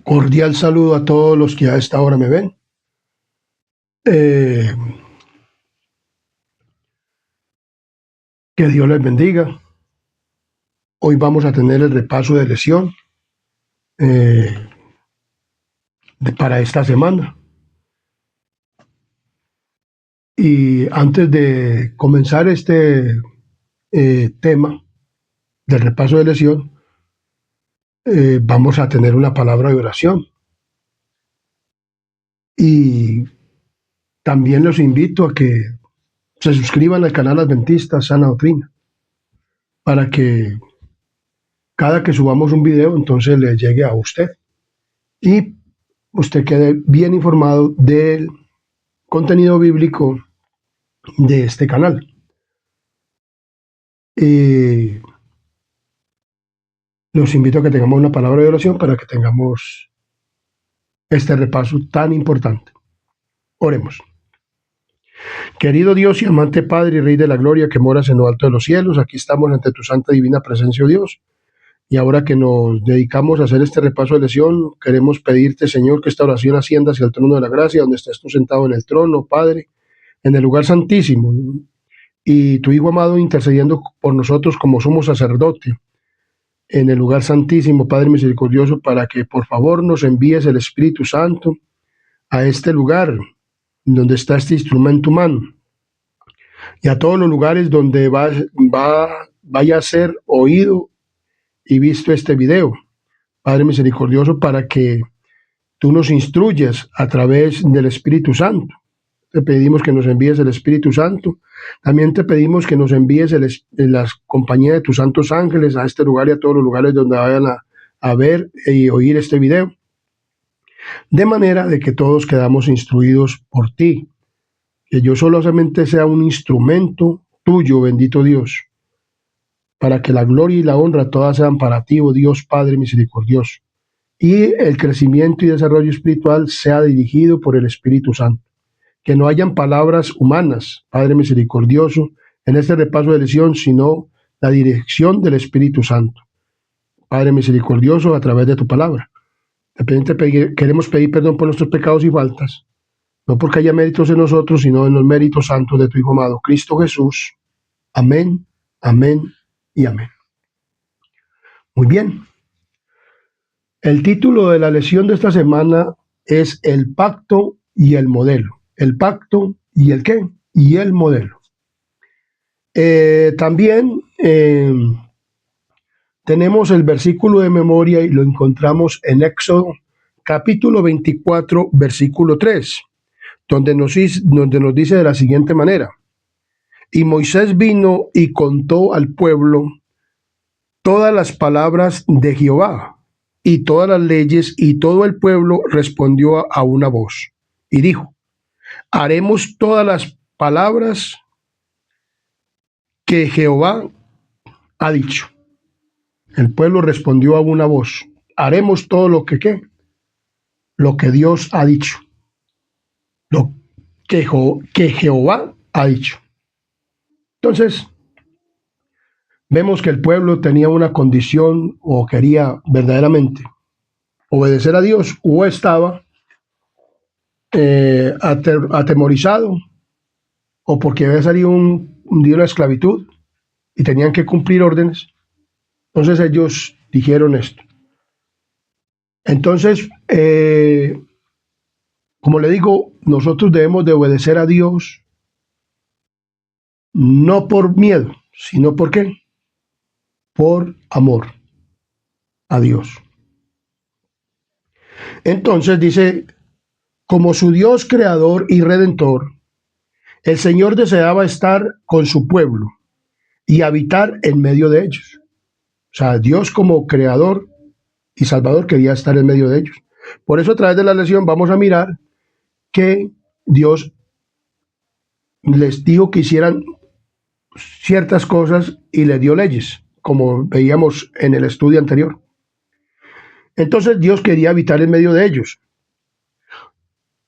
Cordial saludo a todos los que a esta hora me ven. Eh, que Dios les bendiga. Hoy vamos a tener el repaso de lesión eh, para esta semana. Y antes de comenzar este tema del repaso de lesión, vamos a tener una palabra de oración. Y también los invito a que se suscriban al canal Adventista Sana Doctrina, para que cada que subamos un video, entonces le llegue a usted y usted quede bien informado del contenido bíblico de este canal. Y los invito a que tengamos una palabra de oración para que tengamos este repaso tan importante. Oremos. Querido Dios y amante Padre y Rey de la Gloria que moras en lo alto de los cielos, aquí estamos ante tu santa y divina presencia, oh Dios. Y ahora que nos dedicamos a hacer este repaso de lesión, queremos pedirte, Señor, que esta oración ascienda hacia el trono de la gracia, donde estés tú sentado en el trono, Padre, en el lugar santísimo, y tu Hijo amado intercediendo por nosotros como somos sacerdote, en el lugar santísimo, Padre misericordioso, para que por favor nos envíes el Espíritu Santo a este lugar donde está este instrumento humano, y a todos los lugares donde vaya a ser oído y visto este video, Padre misericordioso, para que tú nos instruyas a través del Espíritu Santo. Te pedimos que nos envíes el Espíritu Santo. También te pedimos que nos envíes la compañía de tus santos ángeles a este lugar y a todos los lugares donde vayan a ver y oír este video, de manera de que todos quedamos instruidos por ti, que yo solamente sea un instrumento tuyo, bendito Dios, para que la gloria y la honra todas sean para ti, oh Dios Padre misericordioso, y el crecimiento y desarrollo espiritual sea dirigido por el Espíritu Santo. Que no hayan palabras humanas, Padre misericordioso, en este repaso de lesión, sino la dirección del Espíritu Santo. Padre misericordioso, a través de tu palabra. Queremos pedir perdón por nuestros pecados y faltas, no porque haya méritos en nosotros, sino en los méritos santos de tu Hijo amado, Cristo Jesús. Amén, amén y amén. Muy bien. El título de la lesión de esta semana es El pacto y el modelo. El pacto y el qué, y el modelo. También tenemos el versículo de memoria y lo encontramos en Éxodo capítulo 24, versículo 3, donde nos dice de la siguiente manera: y Moisés vino y contó al pueblo todas las palabras de Jehová y todas las leyes, y todo el pueblo respondió a una voz y dijo: haremos todas las palabras que Jehová ha dicho. El pueblo respondió a una voz: haremos todo lo que ¿qué? Lo que Dios ha dicho. Lo que Jehová ha dicho. Entonces, vemos que el pueblo tenía una condición, o quería verdaderamente obedecer a Dios, o estaba atemorizado, o porque había salido un día de la esclavitud y tenían que cumplir órdenes. Entonces ellos dijeron esto. Entonces, como le digo, nosotros debemos de obedecer a Dios no por miedo, sino ¿por qué? Por amor a Dios. Entonces dice: como su Dios creador y redentor, el Señor deseaba estar con su pueblo y habitar en medio de ellos. O sea, Dios como creador y salvador quería estar en medio de ellos. Por eso, a través de la lesión vamos a mirar que Dios les dijo que hicieran ciertas cosas y les dio leyes, como veíamos en el estudio anterior. Entonces Dios quería habitar en medio de ellos.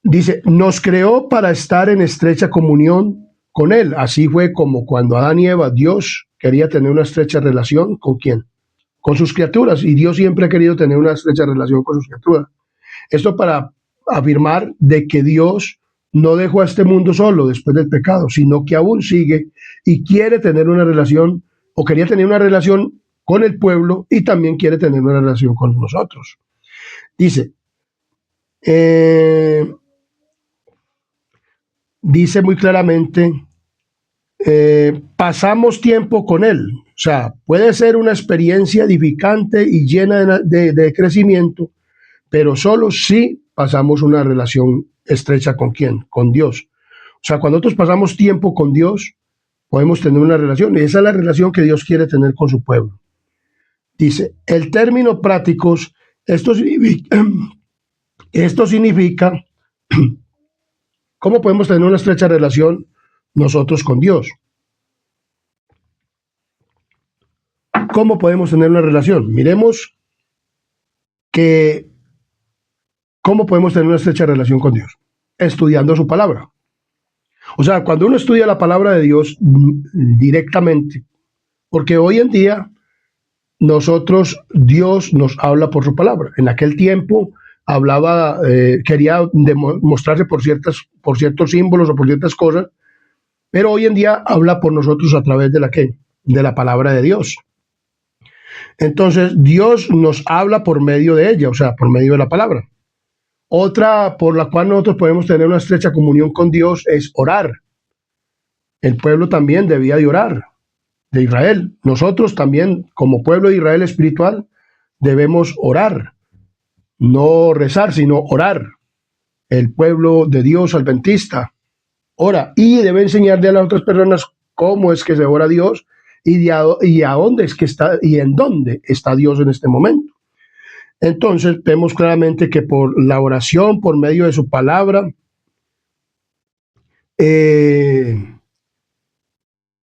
Dice: nos creó para estar en estrecha comunión con Él. Así fue como cuando Adán y Eva, Dios quería tener una estrecha relación ¿con quién? Con sus criaturas. Y Dios siempre ha querido tener una estrecha relación con sus criaturas. Esto para afirmar de que Dios no dejó a este mundo solo después del pecado, sino que aún sigue y quiere tener una relación, o quería tener una relación con el pueblo y también quiere tener una relación con nosotros. Dice, dice muy claramente, pasamos tiempo con Él. O sea, puede ser una experiencia edificante y llena de crecimiento, pero solo si pasamos una relación estrecha con ¿quién? Con Dios. O sea, cuando nosotros pasamos tiempo con Dios, podemos tener una relación, y esa es la relación que Dios quiere tener con su pueblo. Dice, el término prácticos, esto significa cómo podemos tener una estrecha relación nosotros con Dios. ¿Cómo podemos tener una relación? Miremos que cómo podemos tener una estrecha relación con Dios. Estudiando su palabra. O sea, cuando uno estudia la palabra de Dios directamente, porque hoy en día Dios nos habla por su palabra. En aquel tiempo hablaba, quería mostrarse por ciertos símbolos o por ciertas cosas, pero hoy en día habla por nosotros a través de de la palabra de Dios. Entonces, Dios nos habla por medio de ella, o sea, por medio de la palabra. Otra por la cual nosotros podemos tener una estrecha comunión con Dios es orar. El pueblo también debía de orar, de Israel. Nosotros también, como pueblo de Israel espiritual, debemos orar. No rezar, sino orar. El pueblo de Dios adventista ora y debe enseñarle a las otras personas cómo es que se ora a Dios y a dónde es que está y en dónde está Dios en este momento. Entonces vemos claramente que por la oración, por medio de su palabra,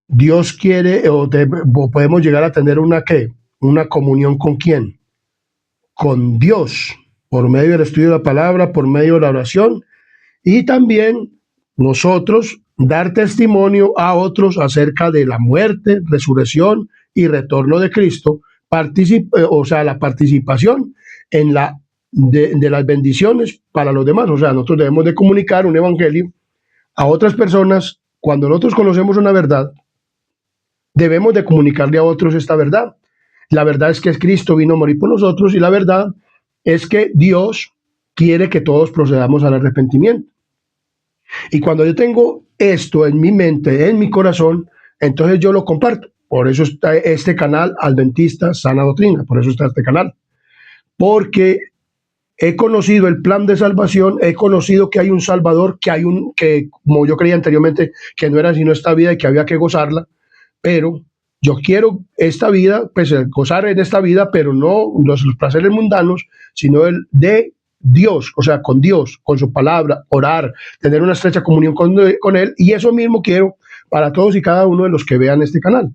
Dios quiere o podemos llegar a tener una comunión con ¿quién? Con Dios, por medio del estudio de la palabra, por medio de la oración, y también nosotros dar testimonio a otros acerca de la muerte, resurrección y retorno de Cristo, o sea, la participación en de las bendiciones para los demás. O sea, nosotros debemos de comunicar un evangelio a otras personas. Cuando nosotros conocemos una verdad, debemos de comunicarle a otros esta verdad. La verdad es que Cristo vino a morir por nosotros y la verdad es que Dios quiere que todos procedamos al arrepentimiento. Y cuando yo tengo esto en mi mente, en mi corazón, entonces yo lo comparto. Por eso está este canal Adventista Sana Doctrina, por eso está este canal. Porque he conocido el plan de salvación, he conocido que hay un Salvador, que como yo creía anteriormente, que no era sino esta vida y que había que gozarla, pero yo quiero esta vida, pues gozar en esta vida, pero no los placeres mundanos, sino el de Dios, o sea, con Dios, con su palabra, orar, tener una estrecha comunión con Él, y eso mismo quiero para todos y cada uno de los que vean este canal,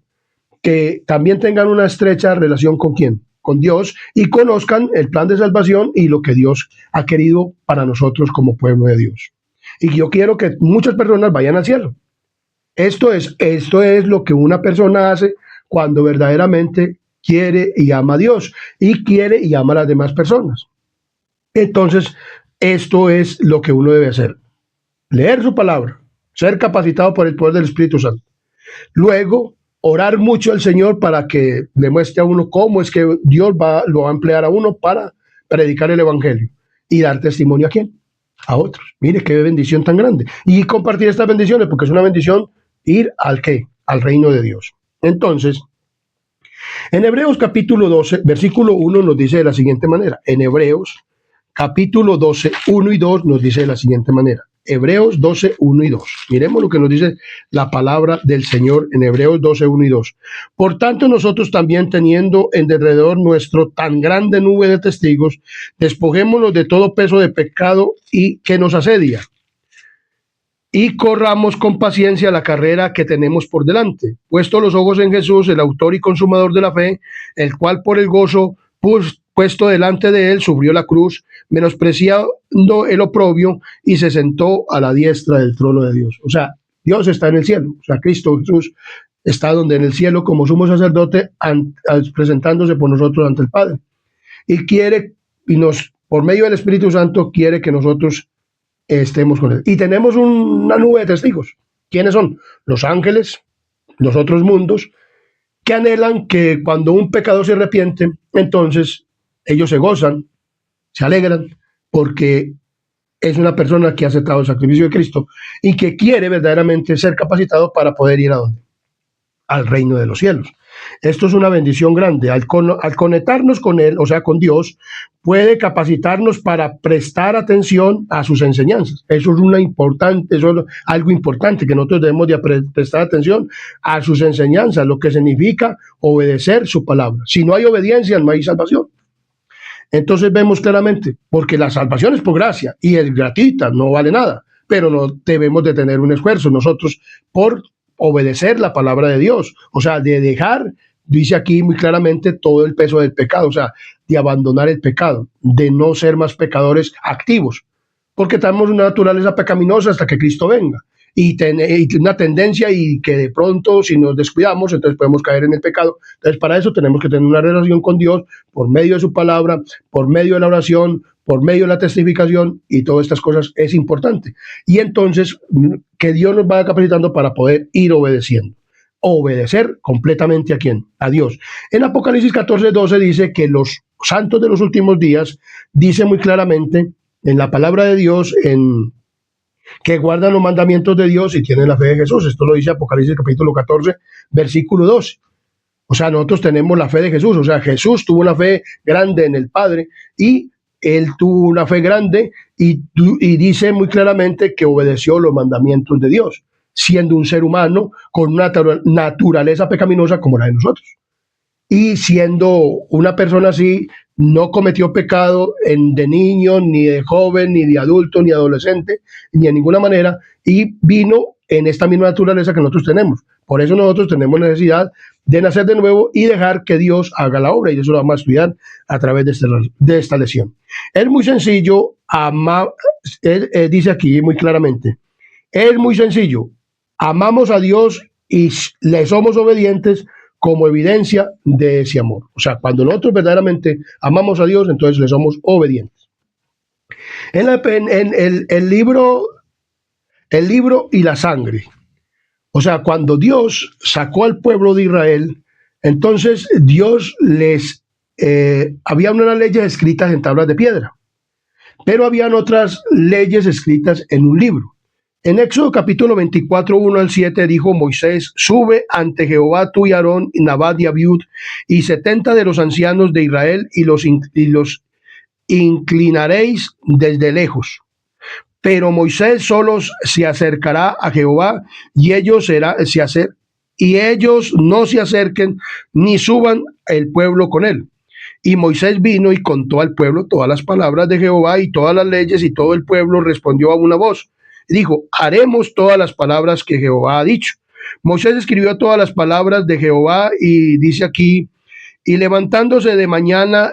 que también tengan una estrecha relación con ¿quién? Con Dios, y conozcan el plan de salvación y lo que Dios ha querido para nosotros como pueblo de Dios. Y yo quiero que muchas personas vayan al cielo. Esto es lo que una persona hace cuando verdaderamente quiere y ama a Dios y quiere y ama a las demás personas. Entonces, esto es lo que uno debe hacer. Leer su palabra, ser capacitado por el poder del Espíritu Santo. Luego, orar mucho al Señor para que le muestre a uno cómo es que Dios lo va a emplear a uno para predicar el Evangelio y dar testimonio a quién, a otros. Mire qué bendición tan grande. Y compartir estas bendiciones, porque es una bendición ir al reino de Dios. Entonces, en Hebreos capítulo 12, versículo 1 nos dice de la siguiente manera. En Hebreos capítulo 12, 1 y 2 nos dice de la siguiente manera. Hebreos 12, 1 y 2. Miremos lo que nos dice la palabra del Señor en Hebreos 12, 1 y 2. Por tanto, nosotros también, teniendo en derredor nuestro tan grande nube de testigos, despojémonos de todo peso de pecado y que nos asedia, y corramos con paciencia la carrera que tenemos por delante, puesto los ojos en Jesús, el autor y consumador de la fe, el cual por el gozo puesto delante de él sufrió la cruz, menospreciando el oprobio, y se sentó a la diestra del trono de Dios. O sea, Dios está en el cielo, o sea, Cristo Jesús está donde en el cielo como sumo sacerdote, presentándose por nosotros ante el Padre. Y quiere y nos por medio del Espíritu Santo, quiere que nosotros estemos con Él. Y tenemos una nube de testigos. ¿Quiénes son? Los ángeles, los otros mundos, que anhelan que cuando un pecador se arrepiente, entonces ellos se gozan, se alegran, porque es una persona que ha aceptado el sacrificio de Cristo y que quiere verdaderamente ser capacitado para poder ir a dónde? Al reino de los cielos. Esto es una bendición grande. Al conectarnos con Él, o sea, con Dios, puede capacitarnos para prestar atención a sus enseñanzas. Eso es algo importante, que nosotros debemos de prestar atención a sus enseñanzas, lo que significa obedecer su palabra. Si no hay obediencia, no hay salvación. Entonces vemos claramente, porque la salvación es por gracia y es gratuita, no vale nada, pero no debemos de tener un esfuerzo nosotros por obedecer la palabra de Dios, o sea, de dejar, dice aquí muy claramente, todo el peso del pecado, o sea, de abandonar el pecado, de no ser más pecadores activos, porque tenemos una naturaleza pecaminosa hasta que Cristo venga. Y una tendencia, y que de pronto si nos descuidamos entonces podemos caer en el pecado. Entonces para eso tenemos que tener una relación con Dios por medio de su palabra, por medio de la oración, por medio de la testificación, y todas estas cosas es importante. Y entonces que Dios nos vaya capacitando para poder ir obedeciendo. Obedecer completamente ¿a quién? A Dios. En Apocalipsis 14:12 dice que los santos de los últimos días, dice muy claramente en la palabra de Dios, que guardan los mandamientos de Dios y tienen la fe de Jesús. Esto lo dice Apocalipsis capítulo 14, versículo 12. O sea, nosotros tenemos la fe de Jesús. O sea, Jesús tuvo una fe grande en el Padre y Él tuvo una fe grande y dice muy claramente que obedeció los mandamientos de Dios, siendo un ser humano con una naturaleza pecaminosa como la de nosotros. Y siendo una persona así, no cometió pecado de niño, ni de joven, ni de adulto, ni adolescente, ni de ninguna manera, y vino en esta misma naturaleza que nosotros tenemos. Por eso nosotros tenemos necesidad de nacer de nuevo y dejar que Dios haga la obra, y eso lo vamos a estudiar a través de esta lección. Es muy sencillo, dice aquí muy claramente, es muy sencillo, amamos a Dios y le somos obedientes como evidencia de ese amor. O sea, cuando nosotros verdaderamente amamos a Dios, entonces le somos obedientes. El libro y la sangre. O sea, cuando Dios sacó al pueblo de Israel, entonces Dios había unas leyes escritas en tablas de piedra, pero habían otras leyes escritas en un libro. En Éxodo capítulo 24, 1-7 dijo Moisés: sube ante Jehová tú y Aarón y Nadab y Abiud y 70 de los ancianos de Israel y los inclinaréis desde lejos. Pero Moisés solo se acercará a Jehová y ellos no se acerquen ni suban el pueblo con él. Y Moisés vino y contó al pueblo todas las palabras de Jehová y todas las leyes, y todo el pueblo respondió a una voz. Dijo: haremos todas las palabras que Jehová ha dicho. Moisés escribió todas las palabras de Jehová y dice aquí: y levantándose de mañana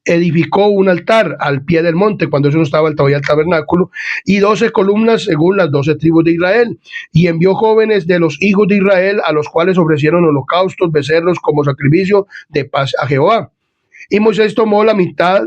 edificó un altar al pie del monte, cuando eso no estaba todavía el tabernáculo, y 12 columnas según las 12 tribus de Israel, y envió jóvenes de los hijos de Israel, a los cuales ofrecieron holocaustos, becerros como sacrificio de paz a Jehová. Y Moisés tomó la mitad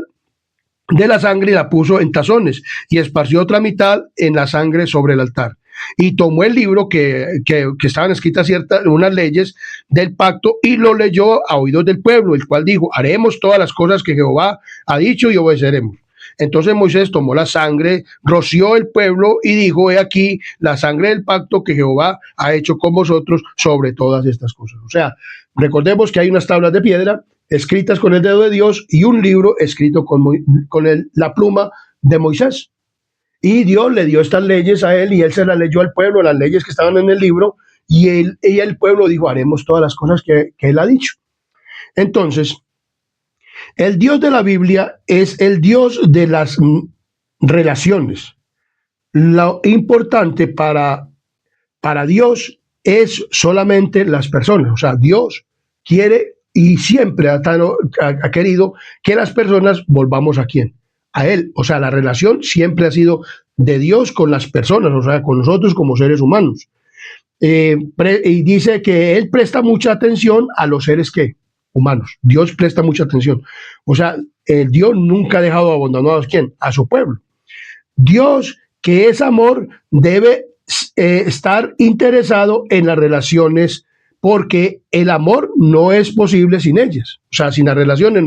de la sangre y la puso en tazones, y esparció otra mitad en la sangre sobre el altar. Y tomó el libro que estaban escritas unas leyes del pacto, y lo leyó a oídos del pueblo, el cual dijo: haremos todas las cosas que Jehová ha dicho y obedeceremos. Entonces Moisés tomó la sangre, roció el pueblo y dijo: he aquí la sangre del pacto que Jehová ha hecho con vosotros sobre todas estas cosas. O sea, recordemos que hay unas tablas de piedra escritas con el dedo de Dios y un libro escrito con la pluma de Moisés. Y Dios le dio estas leyes a él y él se las leyó al pueblo, las leyes que estaban en el libro, y el pueblo dijo: haremos todas las cosas que él ha dicho. Entonces, el Dios de la Biblia es el Dios de las relaciones. Lo importante para Dios es solamente las personas. O sea, Dios quiere y siempre ha querido que las personas volvamos ¿a quién? A Él. O sea, la relación siempre ha sido de Dios con las personas, o sea, con nosotros como seres humanos. Y dice que Él presta mucha atención a los seres humanos. Dios presta mucha atención. O sea, Dios nunca ha dejado abandonados, ¿quién? A su pueblo. Dios, que es amor, debe estar interesado en las relaciones, porque el amor no es posible sin ellas. O sea, sin las relaciones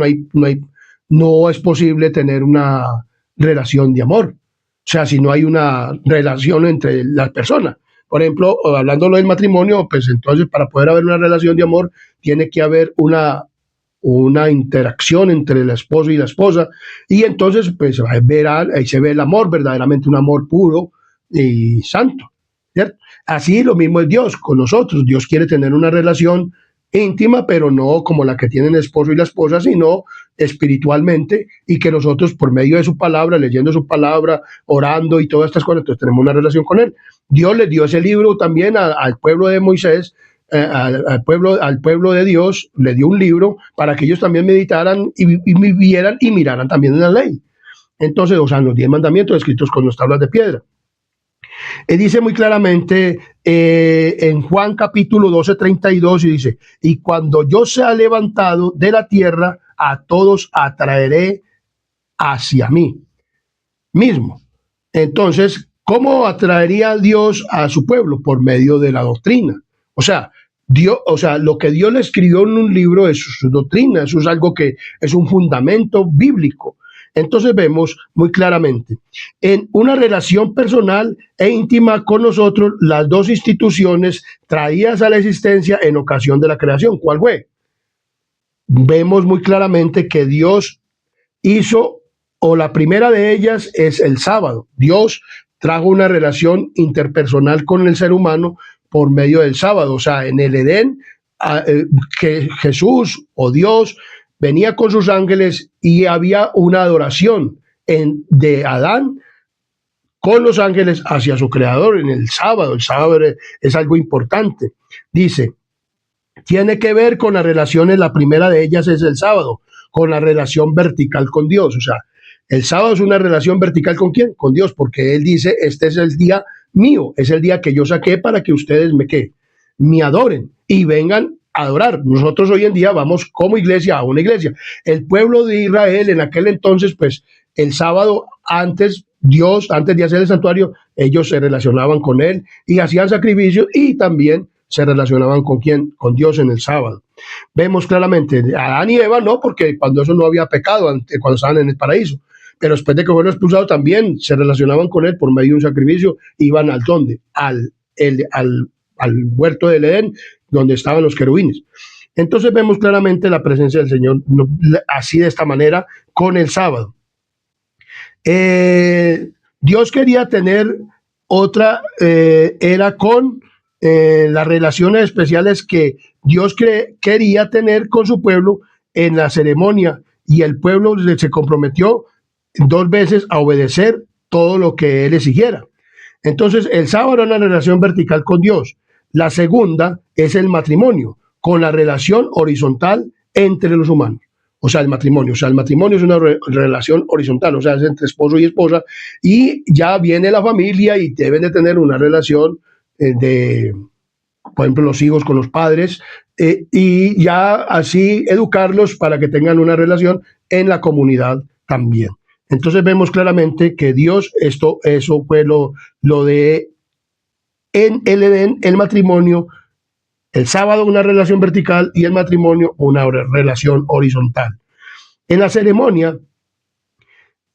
no es posible tener una relación de amor. O sea, si no hay una relación entre las personas. Por ejemplo, hablándolo del matrimonio, pues entonces para poder haber una relación de amor tiene que haber una interacción entre el esposo y la esposa, y entonces pues ahí se ve el amor, verdaderamente un amor puro y santo, ¿cierto? Así lo mismo es Dios con nosotros. Dios quiere tener una relación íntima, pero no como la que tienen el esposo y la esposa, sino espiritualmente, y que nosotros por medio de su palabra, leyendo su palabra, orando y todas estas cosas, entonces tenemos una relación con Él. Dios le dio ese libro también al pueblo de Moisés, al pueblo de Dios, le dio un libro para que ellos también meditaran y vivieran y miraran también en la ley. Entonces, o sea, los 10 mandamientos escritos con las tablas de piedra. Dice muy claramente en Juan capítulo 12:32, y dice: y cuando yo sea levantado de la tierra, a todos atraeré hacia mí mismo. Entonces, ¿cómo atraería Dios a su pueblo? Por medio de la doctrina. O sea, lo que Dios le escribió en un libro es su doctrina, eso es algo que es un fundamento bíblico. Entonces vemos muy claramente en una relación personal e íntima con nosotros las dos instituciones traídas a la existencia en ocasión de la creación. ¿Cuál fue? Vemos muy claramente que Dios hizo, o la primera de ellas es el sábado. Dios trajo una relación interpersonal con el ser humano por medio del sábado. O sea, en el Edén, que Jesús o Dios venía con sus ángeles y había una adoración de Adán con los ángeles hacia su creador en el sábado. El sábado es algo importante. Dice, tiene que ver con las relaciones, la primera de ellas es el sábado, con la relación vertical con Dios. O sea, el sábado es una relación vertical ¿con quién? Con Dios, porque Él dice, este es el día mío, es el día que yo saqué para que ustedes me adoren y vengan a adorar. Nosotros hoy en día vamos como iglesia a una iglesia. El pueblo de Israel en aquel entonces, pues el sábado antes de hacer el santuario, ellos se relacionaban con Él y hacían sacrificios, y también se relacionaban con quién, con Dios en el sábado. Vemos claramente, Adán y Eva no, porque cuando eso no había pecado, cuando estaban en el paraíso, pero después de que fueron expulsados también se relacionaban con Él por medio de un sacrificio, iban al huerto del Edén, donde estaban los querubines. Entonces vemos claramente la presencia del Señor así, de esta manera, con el sábado. Dios quería tener otra era con las relaciones especiales que Dios quería tener con su pueblo en la ceremonia, y el pueblo se comprometió 2 veces a obedecer todo lo que Él exigiera. Entonces, el sábado era una relación vertical con Dios. La segunda es el matrimonio, con la relación horizontal entre los humanos. O sea, el matrimonio es una relación horizontal, o sea, es entre esposo y esposa, y ya viene la familia y deben de tener una relación por ejemplo, los hijos con los padres, y ya así educarlos para que tengan una relación en la comunidad también. Entonces vemos claramente que Dios, eso fue lo de en el Edén, el matrimonio, el sábado una relación vertical y el matrimonio una relación horizontal. En la ceremonia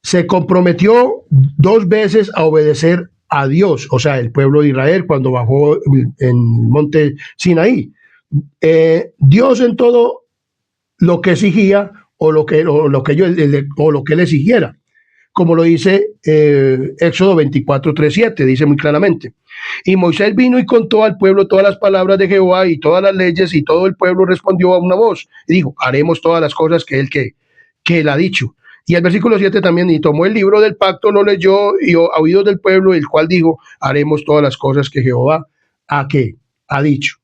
se comprometió 2 veces a obedecer a Dios, o sea, el pueblo de Israel cuando bajó en el monte Sinaí. Dios en todo lo que exigía o lo que él exigiera, como lo dice Éxodo 24:3-7, dice muy claramente. Y Moisés vino y contó al pueblo todas las palabras de Jehová y todas las leyes, y todo el pueblo respondió a una voz y dijo, haremos todas las cosas que él ha dicho. Y el versículo 7 también, y tomó el libro del pacto, lo leyó y a oídos del pueblo, el cual dijo, haremos todas las cosas que Jehová ha dicho.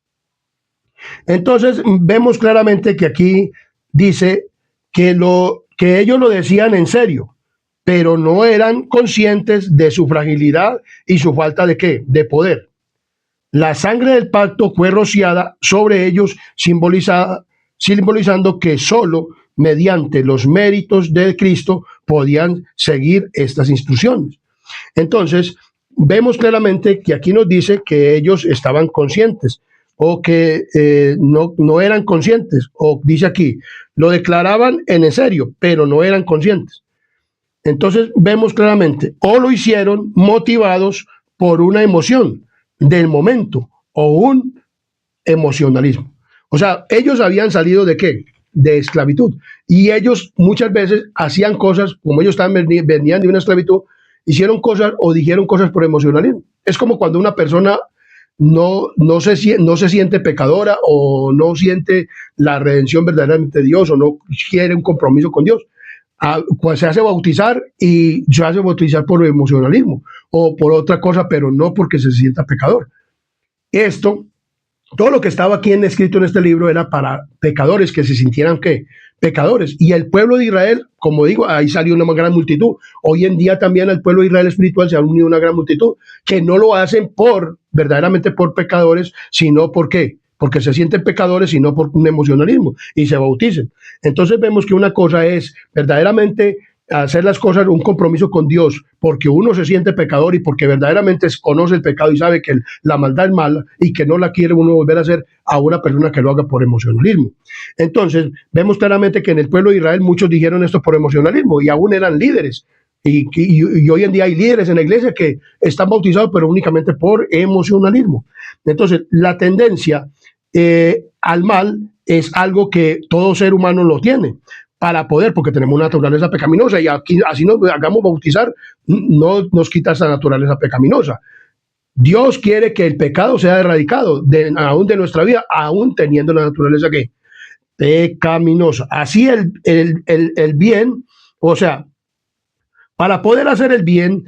Entonces vemos claramente que aquí dice que ellos lo decían en serio, pero no eran conscientes de su fragilidad y su falta de ¿qué? De poder. La sangre del pacto fue rociada sobre ellos, simbolizada simbolizando que solo mediante los méritos de Cristo podían seguir estas instrucciones. Entonces, vemos claramente que aquí nos dice que ellos estaban conscientes o que no eran conscientes, o dice aquí, lo declaraban en serio, pero no eran conscientes. Entonces vemos claramente, o lo hicieron motivados por una emoción del momento o un emocionalismo. O sea, ellos habían salido ¿de qué? De esclavitud. Y ellos muchas veces hacían cosas, como ellos venían de una esclavitud, hicieron cosas o dijeron cosas por emocionalismo. Es como cuando una persona no se siente pecadora o no siente la redención verdaderamente de Dios o no quiere un compromiso con Dios. Pues se hace bautizar y se hace bautizar por emocionalismo o por otra cosa, pero no porque se sienta pecador. Todo lo que estaba aquí escrito en este libro era para pecadores que se sintieran ¿qué? Pecadores. Y el pueblo de Israel, como digo, ahí salió una gran multitud. Hoy en día también al pueblo de Israel espiritual se ha unido una gran multitud que no lo hacen verdaderamente por pecadores, sino ¿por qué? Porque se sienten pecadores y no por un emocionalismo y se bauticen. Entonces vemos que una cosa es verdaderamente hacer las cosas un compromiso con Dios porque uno se siente pecador y porque verdaderamente conoce el pecado y sabe que la maldad es mala y que no la quiere uno volver a hacer a una persona que lo haga por emocionalismo. Entonces vemos claramente que en el pueblo de Israel muchos dijeron esto por emocionalismo y aún eran líderes. Y hoy en día hay líderes en la iglesia que están bautizados pero únicamente por emocionalismo. Entonces la tendencia al mal es algo que todo ser humano lo tiene para poder, porque tenemos una naturaleza pecaminosa y aquí, así nos hagamos bautizar, no nos quita esa naturaleza pecaminosa. Dios quiere que el pecado sea erradicado aún de nuestra vida, aún teniendo la naturaleza que pecaminosa. Así el bien, o sea, para poder hacer el bien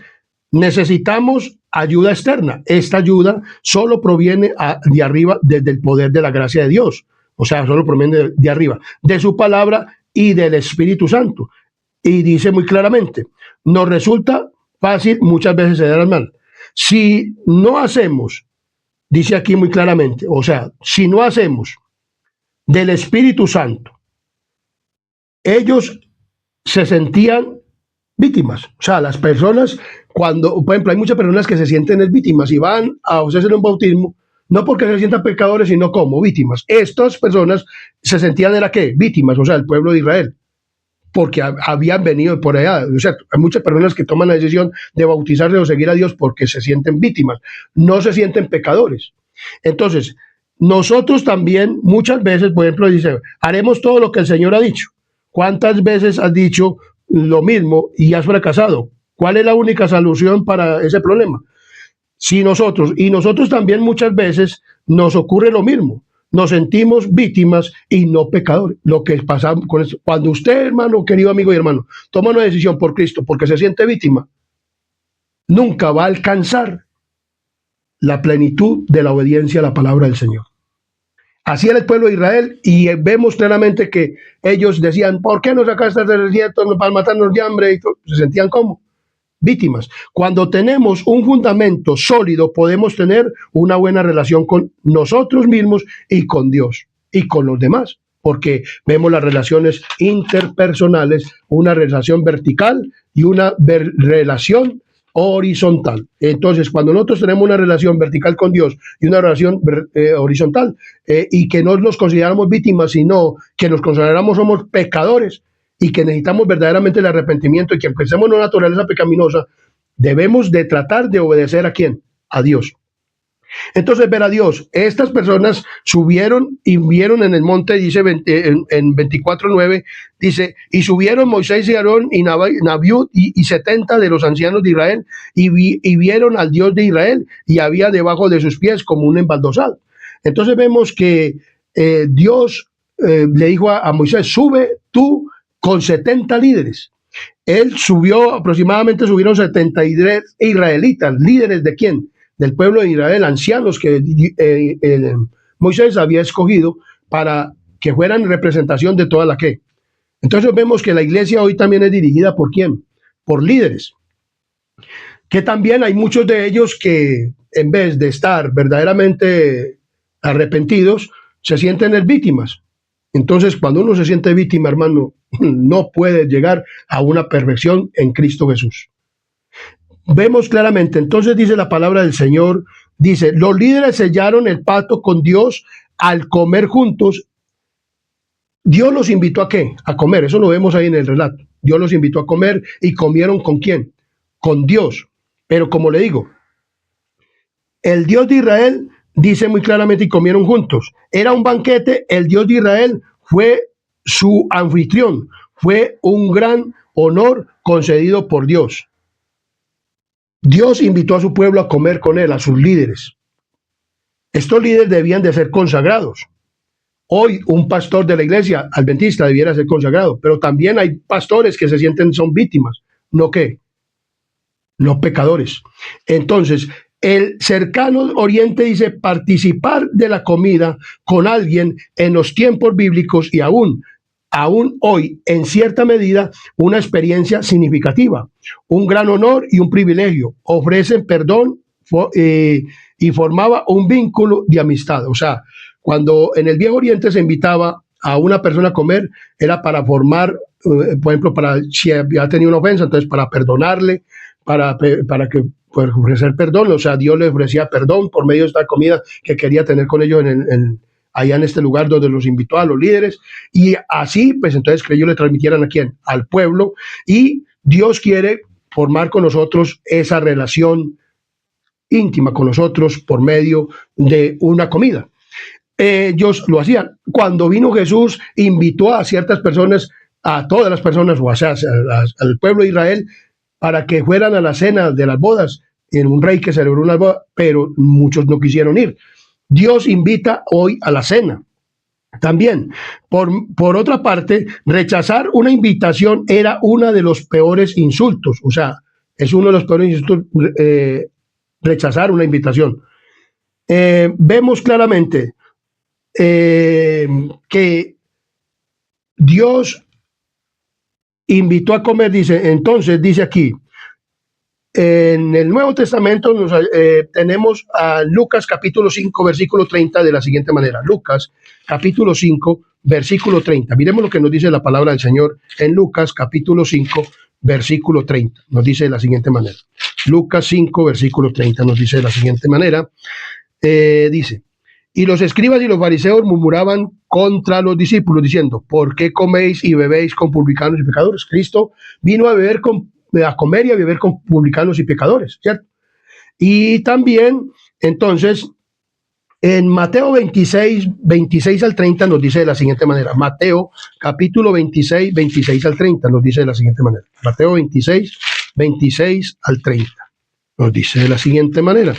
necesitamos ayuda externa. Esta ayuda solo proviene de arriba, desde el poder de la gracia de Dios. O sea, solo proviene de arriba, de su palabra y del Espíritu Santo. Y dice muy claramente, nos resulta fácil muchas veces ceder al mal. Si no hacemos, dice aquí muy claramente, o sea, si no hacemos del Espíritu Santo, ellos se sentían víctimas. O sea, las personas, cuando, por ejemplo, hay muchas personas que se sienten víctimas y van a hacerse un bautismo, no porque se sientan pecadores, sino como víctimas. Estas personas se sentían, ¿era qué? Víctimas, o sea, el pueblo de Israel, porque habían venido por allá. O sea, hay muchas personas que toman la decisión de bautizarse o seguir a Dios porque se sienten víctimas, no se sienten pecadores. Entonces, nosotros también muchas veces, por ejemplo, dice, haremos todo lo que el Señor ha dicho. ¿Cuántas veces has dicho lo mismo y has fracasado? ¿Cuál es la única solución para ese problema? Si nosotros también muchas veces nos ocurre lo mismo, nos sentimos víctimas y no pecadores. Lo que pasa con esto, cuando usted, hermano, querido amigo y hermano, toma una decisión por Cristo porque se siente víctima, nunca va a alcanzar la plenitud de la obediencia a la palabra del Señor. Así era el pueblo de Israel y vemos claramente que ellos decían, ¿por qué nos sacaste del desierto para matarnos de hambre? Y se sentían como víctimas. Cuando tenemos un fundamento sólido, podemos tener una buena relación con nosotros mismos y con Dios y con los demás, porque vemos las relaciones interpersonales, una relación vertical y una relación horizontal. Entonces, cuando nosotros tenemos una relación vertical con Dios y una relación horizontal, y que no nos consideramos víctimas, sino que nos consideramos somos pecadores, y que necesitamos verdaderamente el arrepentimiento y que empecemos una naturaleza pecaminosa, debemos de tratar de obedecer ¿a quién? A Dios. Entonces, ver a Dios. Estas personas subieron y vieron en el monte, dice en 24:9, dice, y subieron Moisés y Aarón y Nabiú y 70 de los ancianos de Israel y vieron al Dios de Israel y había debajo de sus pies como un embaldosado. Entonces vemos que Dios le dijo a Moisés, sube tú con 70 líderes. Él subió, aproximadamente subieron 73 israelitas, líderes ¿de quién? Del pueblo de Israel, ancianos que Moisés había escogido para que fueran representación de toda la que. Entonces vemos que la iglesia hoy también es dirigida ¿por quién? Por líderes. Que también hay muchos de ellos que en vez de estar verdaderamente arrepentidos, se sienten víctimas. Entonces, cuando uno se siente víctima, hermano, no puede llegar a una perfección en Cristo Jesús. Vemos claramente, entonces dice la palabra del Señor, dice, los líderes sellaron el pacto con Dios al comer juntos. Dios los invitó ¿a qué? A comer, eso lo vemos ahí en el relato. Dios los invitó a comer y comieron ¿con quién? Con Dios. Pero como le digo, el Dios de Israel dice muy claramente y comieron juntos. Era un banquete, el Dios de Israel fue su anfitrión, fue un gran honor concedido por Dios. Dios invitó a su pueblo a comer con él, a sus líderes. Estos líderes debían de ser consagrados. Hoy un pastor de la iglesia adventista debiera ser consagrado, pero también hay pastores que se sienten son víctimas, ¿no qué? No pecadores. Entonces, el cercano oriente dice participar de la comida con alguien en los tiempos bíblicos y aún hoy, en cierta medida, una experiencia significativa, un gran honor y un privilegio. Ofrecen perdón y formaba un vínculo de amistad. O sea, cuando en el Viejo Oriente se invitaba a una persona a comer, era para formar, por ejemplo, para si había tenido una ofensa, entonces para perdonarle, para que pues, ofrecer perdón. O sea, Dios le ofrecía perdón por medio de esta comida que quería tener con ellos allá en este lugar donde los invitó a los líderes, y así, pues entonces que ellos le transmitieran ¿a quién? Al pueblo, y Dios quiere formar con nosotros esa relación íntima con nosotros por medio de una comida. Ellos lo hacían. Cuando vino Jesús, invitó a ciertas personas, a todas las personas, o sea, al pueblo de Israel, para que fueran a la cena de las bodas, en un rey que celebró una boda, pero muchos no quisieron ir. Dios invita hoy a la cena. También, por otra parte, rechazar una invitación era uno de los peores insultos. O sea, es uno de los peores insultos, rechazar una invitación. Vemos claramente que Dios invitó a comer, entonces dice aquí, en el Nuevo Testamento tenemos a Lucas capítulo 5, versículo 30 de la siguiente manera. Lucas capítulo 5, versículo 30. Miremos lo que nos dice la palabra del Señor en Lucas capítulo 5, versículo 30. Nos dice de la siguiente manera. Lucas 5, versículo 30 nos dice de la siguiente manera. Dice, y los escribas y los fariseos murmuraban contra los discípulos diciendo, ¿por qué coméis y bebéis con publicanos y pecadores? Cristo vino a comer y a beber con publicanos y pecadores, ¿cierto? Y también, entonces, en Mateo 26, 26 al 30 nos dice de la siguiente manera. Mateo capítulo 26, 26 al 30 nos dice de la siguiente manera. Mateo 26, 26 al 30 nos dice de la siguiente manera.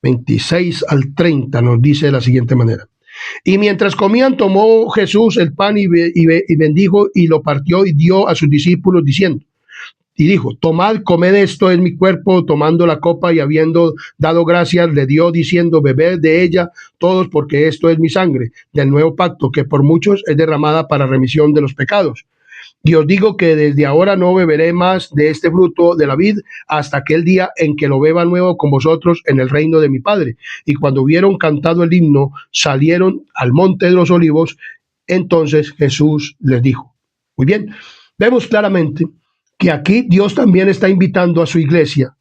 26 al 30 nos dice de la siguiente manera. Y mientras comían, tomó Jesús el pan y bendijo y lo partió y dio a sus discípulos diciendo, y dijo, tomad, comed, esto es mi cuerpo. Tomando la copa y habiendo dado gracias, le dio diciendo, bebed de ella todos, porque esto es mi sangre del nuevo pacto, que por muchos es derramada para remisión de los pecados. Y os digo que desde ahora no beberé más de este fruto de la vid hasta aquel día en que lo beba nuevo con vosotros en el reino de mi Padre. Y cuando hubieron cantado el himno, salieron al monte de los olivos. Entonces Jesús les dijo. Muy bien, vemos claramente que aquí Dios también está invitando a su iglesia,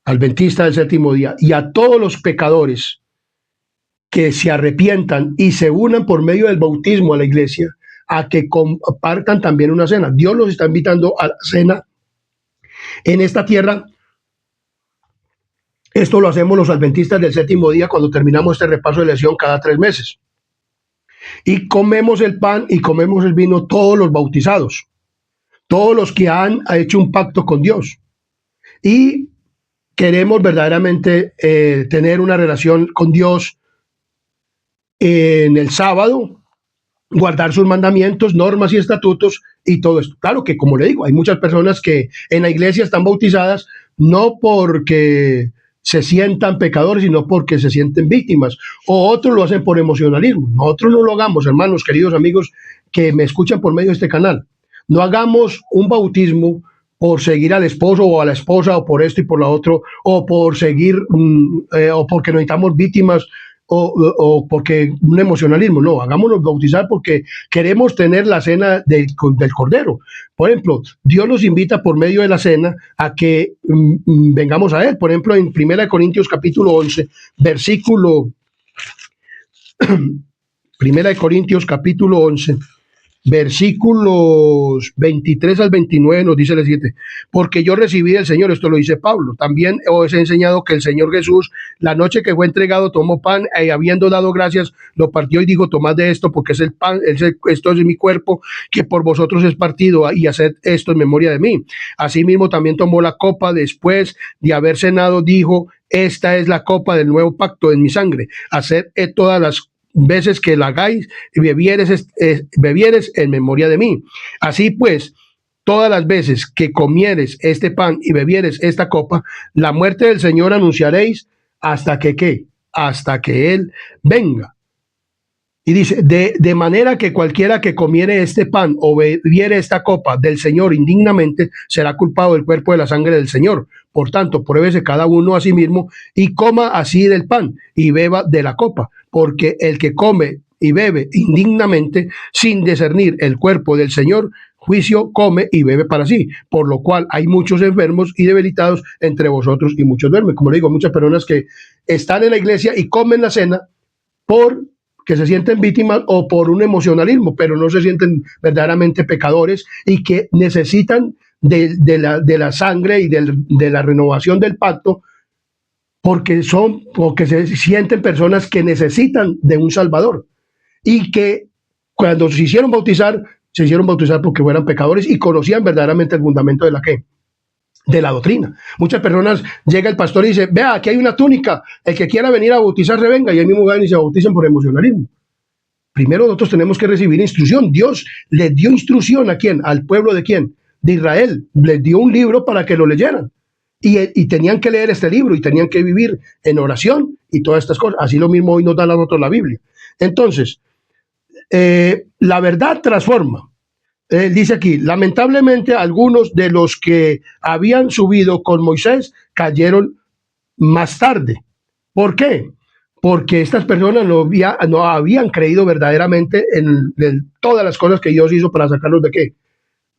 adventista del séptimo día, y a todos los pecadores que se arrepientan y se unan por medio del bautismo a la iglesia, a que compartan también una cena. Dios los está invitando a la cena en esta tierra. Esto lo hacemos los adventistas del séptimo día cuando terminamos este repaso de lección cada 3 meses. Y comemos el pan y comemos el vino todos los bautizados, todos los que han hecho un pacto con Dios. Y queremos verdaderamente tener una relación con Dios en el sábado, guardar sus mandamientos, normas y estatutos y todo esto. Claro que, como le digo, hay muchas personas que en la iglesia están bautizadas no porque se sientan pecadores, sino porque se sienten víctimas, o otros lo hacen por emocionalismo. Nosotros no lo hagamos, hermanos, queridos amigos que me escuchan por medio de este canal. No hagamos un bautismo por seguir al esposo o a la esposa, o por esto y por lo otro, o por seguir, o porque necesitamos víctimas o porque un emocionalismo, no, hagámonos bautizar porque queremos tener la cena del Cordero. Por ejemplo, Dios nos invita por medio de la cena a que vengamos a Él. Por ejemplo, en 1 Corintios capítulo 11, versículo 1 Corintios capítulo 11, versículos 23 al 29 nos dice el siguiente: porque yo recibí del Señor, esto lo dice Pablo, también os he enseñado que el Señor Jesús, la noche que fue entregado, tomó pan y habiendo dado gracias, lo partió y dijo: tomad de esto, porque es el pan, esto es mi cuerpo, que por vosotros es partido, y haced esto en memoria de mí. Asimismo también tomó la copa después de haber cenado, dijo: esta es la copa del nuevo pacto en mi sangre, haced todas las veces que la hagáis y bebieres en memoria de mí. Así pues, todas las veces que comieres este pan y bebieres esta copa, la muerte del Señor anunciaréis hasta que ¿qué? Hasta que Él venga. Y dice: de manera que cualquiera que comiere este pan o bebiere esta copa del Señor indignamente, será culpado del cuerpo de la sangre del Señor. Por tanto, pruébese cada uno a sí mismo y coma así del pan y beba de la copa, porque el que come y bebe indignamente, sin discernir el cuerpo del Señor, juicio come y bebe para sí, por lo cual hay muchos enfermos y debilitados entre vosotros y muchos duermen. Como le digo, muchas personas que están en la iglesia y comen la cena por que se sienten víctimas o por un emocionalismo, pero no se sienten verdaderamente pecadores y que necesitan de la sangre y de la renovación del pacto, porque se sienten personas que necesitan de un Salvador y que cuando se hicieron bautizar porque fueran pecadores y conocían verdaderamente el fundamento de la ¿qué? De la doctrina. Muchas personas, llega el pastor y dice: vea, aquí hay una túnica, el que quiera venir a bautizarse venga, y ahí mismo van y se bautizan por emocionalismo. Primero nosotros tenemos que recibir instrucción. Dios les dio instrucción ¿a quién? Al pueblo de quién? De Israel. Les dio un libro para que lo leyeran. Y tenían que leer este libro y tenían que vivir en oración y todas estas cosas. Así lo mismo hoy nos da a nosotros la Biblia. Entonces, la verdad transforma. Dice aquí: lamentablemente algunos de los que habían subido con Moisés cayeron más tarde. ¿Por qué? Porque estas personas no habían creído verdaderamente en todas las cosas que Dios hizo para sacarlos de qué.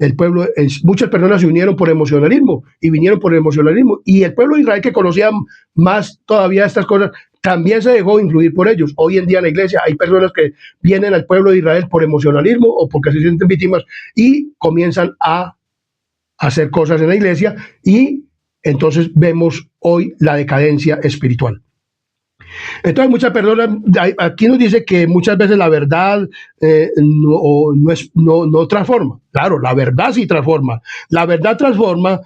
El pueblo, muchas personas se unieron por emocionalismo y vinieron por emocionalismo, y el pueblo de Israel, que conocía más todavía estas cosas, también se dejó influir por ellos. Hoy en día en la iglesia hay personas que vienen al pueblo de Israel por emocionalismo o porque se sienten víctimas y comienzan a hacer cosas en la iglesia, y entonces vemos hoy la decadencia espiritual. Entonces muchas personas, aquí nos dice que muchas veces la verdad no transforma. Claro, la verdad sí transforma. La verdad transforma,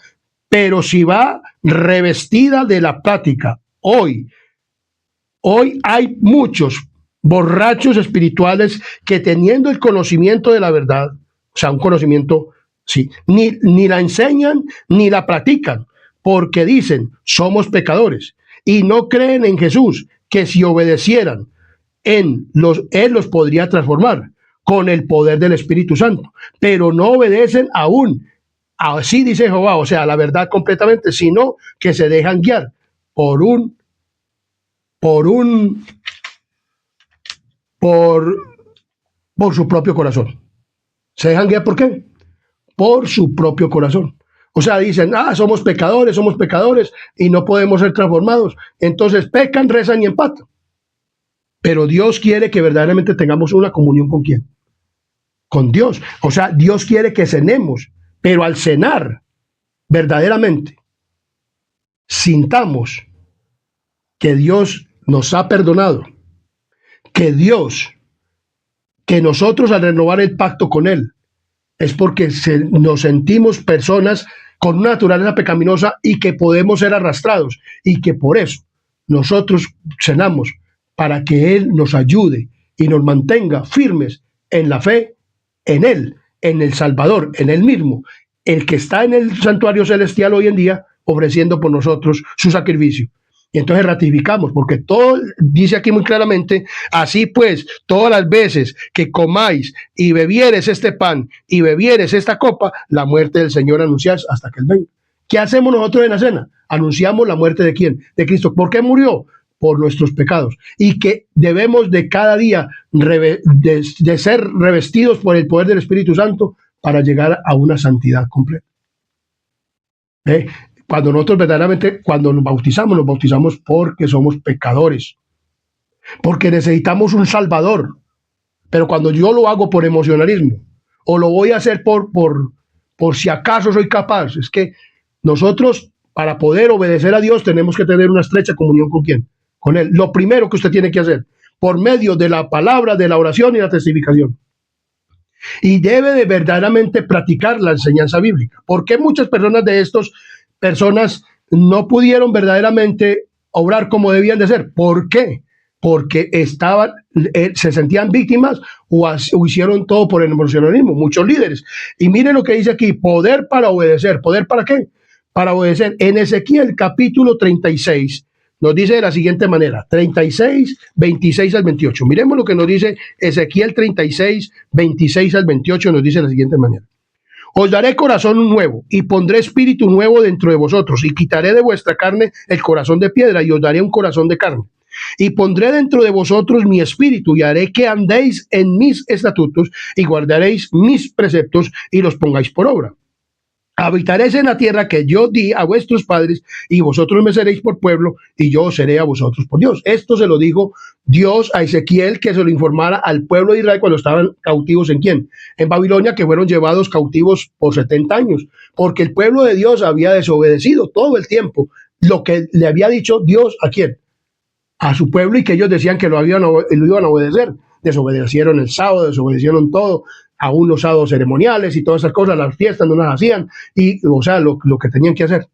pero si va revestida de la práctica. Hoy hay muchos borrachos espirituales que, teniendo el conocimiento de la verdad, o sea, un conocimiento, sí, ni la enseñan ni la practican, porque dicen: somos pecadores, y no creen en Jesús, que si obedecieran, Él los podría transformar con el poder del Espíritu Santo, pero no obedecen aún. Así dice Jehová, o sea, la verdad completamente, sino que se dejan guiar por su propio corazón. ¿Se dejan guiar por qué? Por su propio corazón. O sea, dicen: somos pecadores y no podemos ser transformados. Entonces pecan, rezan y empatan. Pero Dios quiere que verdaderamente tengamos una comunión ¿con quién? Con Dios. O sea, Dios quiere que cenemos, pero al cenar, verdaderamente, sintamos que Dios nos ha perdonado, que nosotros al renovar el pacto con Él, es porque nos sentimos personas con una naturaleza pecaminosa y que podemos ser arrastrados, y que por eso nosotros cenamos, para que Él nos ayude y nos mantenga firmes en la fe, en Él, en el Salvador, en Él mismo, el que está en el santuario celestial hoy en día, ofreciendo por nosotros su sacrificio. Y entonces ratificamos, porque todo dice aquí muy claramente: así pues, todas las veces que comáis y bebieres este pan y bebieres esta copa, la muerte del Señor anunciáis hasta que Él venga. ¿Qué hacemos nosotros en la cena? Anunciamos la muerte ¿de quién? De Cristo. ¿Por qué murió? por nuestros pecados y que debemos de cada día de ser revestidos por el poder del Espíritu Santo para llegar a una santidad completa. ¿Eh? Cuando nosotros verdaderamente, cuando nos bautizamos porque somos pecadores, porque necesitamos un Salvador. Pero cuando yo lo hago por emocionalismo, o lo voy a hacer por si acaso soy capaz, es que nosotros, para poder obedecer a Dios, tenemos que tener una estrecha comunión con ¿quién? Con Él. Lo primero que usted tiene que hacer, por medio de la palabra, de la oración y la testificación. Y debe de verdaderamente practicar la enseñanza bíblica. ¿Por qué muchas personas no pudieron verdaderamente obrar como debían de ser? ¿Por qué? Porque se sentían víctimas o hicieron todo por el emocionalismo, muchos líderes. Y miren lo que dice aquí, poder para obedecer. ¿Poder para qué? Para obedecer. En Ezequiel capítulo 36 nos dice de la siguiente manera, 36, 26 al 28. Miremos lo que nos dice Ezequiel 36, 26 al 28, nos dice de la siguiente manera. Os daré corazón nuevo y pondré espíritu nuevo dentro de vosotros y quitaré de vuestra carne el corazón de piedra y os daré un corazón de carne. Y pondré dentro de vosotros mi espíritu y haré que andéis en mis estatutos y guardaréis mis preceptos y los pongáis por obra. Habitaréis en la tierra que yo di a vuestros padres y vosotros me seréis por pueblo y yo seré a vosotros por Dios. Esto se lo dijo Dios a Ezequiel, que se lo informara al pueblo de Israel cuando estaban cautivos ¿en quién? En Babilonia, que fueron llevados cautivos por 70 años, porque el pueblo de Dios había desobedecido todo el tiempo lo que le había dicho Dios ¿a quién? A su pueblo, y que ellos decían que lo iban a obedecer. Desobedecieron el sábado, desobedecieron todo, aún los sábados ceremoniales y todas esas cosas, las fiestas no las hacían, y o sea, lo que tenían que hacer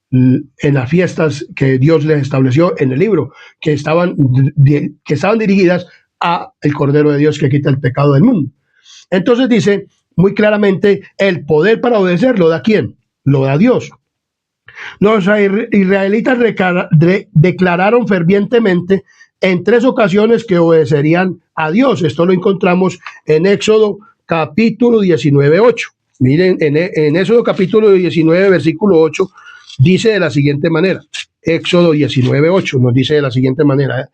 en las fiestas que Dios les estableció en el libro, que estaban dirigidas a el Cordero de Dios que quita el pecado del mundo. Entonces dice muy claramente, el poder para obedecer lo da ¿quién? Lo da Dios. Los israelitas declararon fervientemente en 3 ocasiones que obedecerían a Dios. Esto lo encontramos en Éxodo capítulo 19, 8. Miren, en Éxodo capítulo 19, versículo 8, dice de la siguiente manera. Éxodo 19, 8 nos dice de la siguiente manera.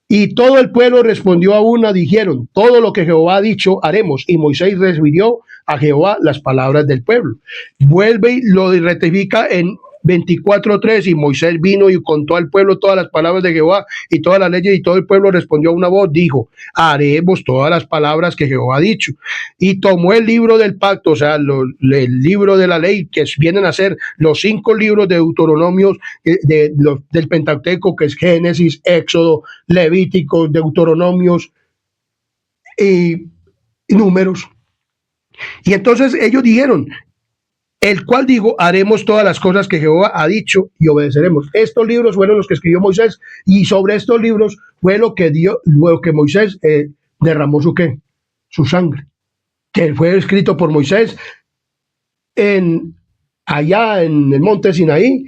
Y todo el pueblo respondió a una, dijeron, todo lo que Jehová ha dicho haremos. Y Moisés refirió a Jehová las palabras del pueblo. Vuelve y lo rectifica en 24:3, y Moisés vino y contó al pueblo todas las palabras de Jehová y todas las leyes, y todo el pueblo respondió a una voz, dijo, haremos todas las palabras que Jehová ha dicho. Y tomó el libro del pacto, o sea, el libro de la ley, que vienen a ser los 5 libros de Deuteronomios, del Pentateuco, que es Génesis, Éxodo, Levítico, Deuteronomios y Números. Y entonces ellos dijeron, el cual digo, haremos todas las cosas que Jehová ha dicho y obedeceremos. Estos libros fueron los que escribió Moisés, y sobre estos libros fue lo que Moisés derramó ¿qué? Su sangre, que fue escrito por Moisés allá en el monte Sinaí,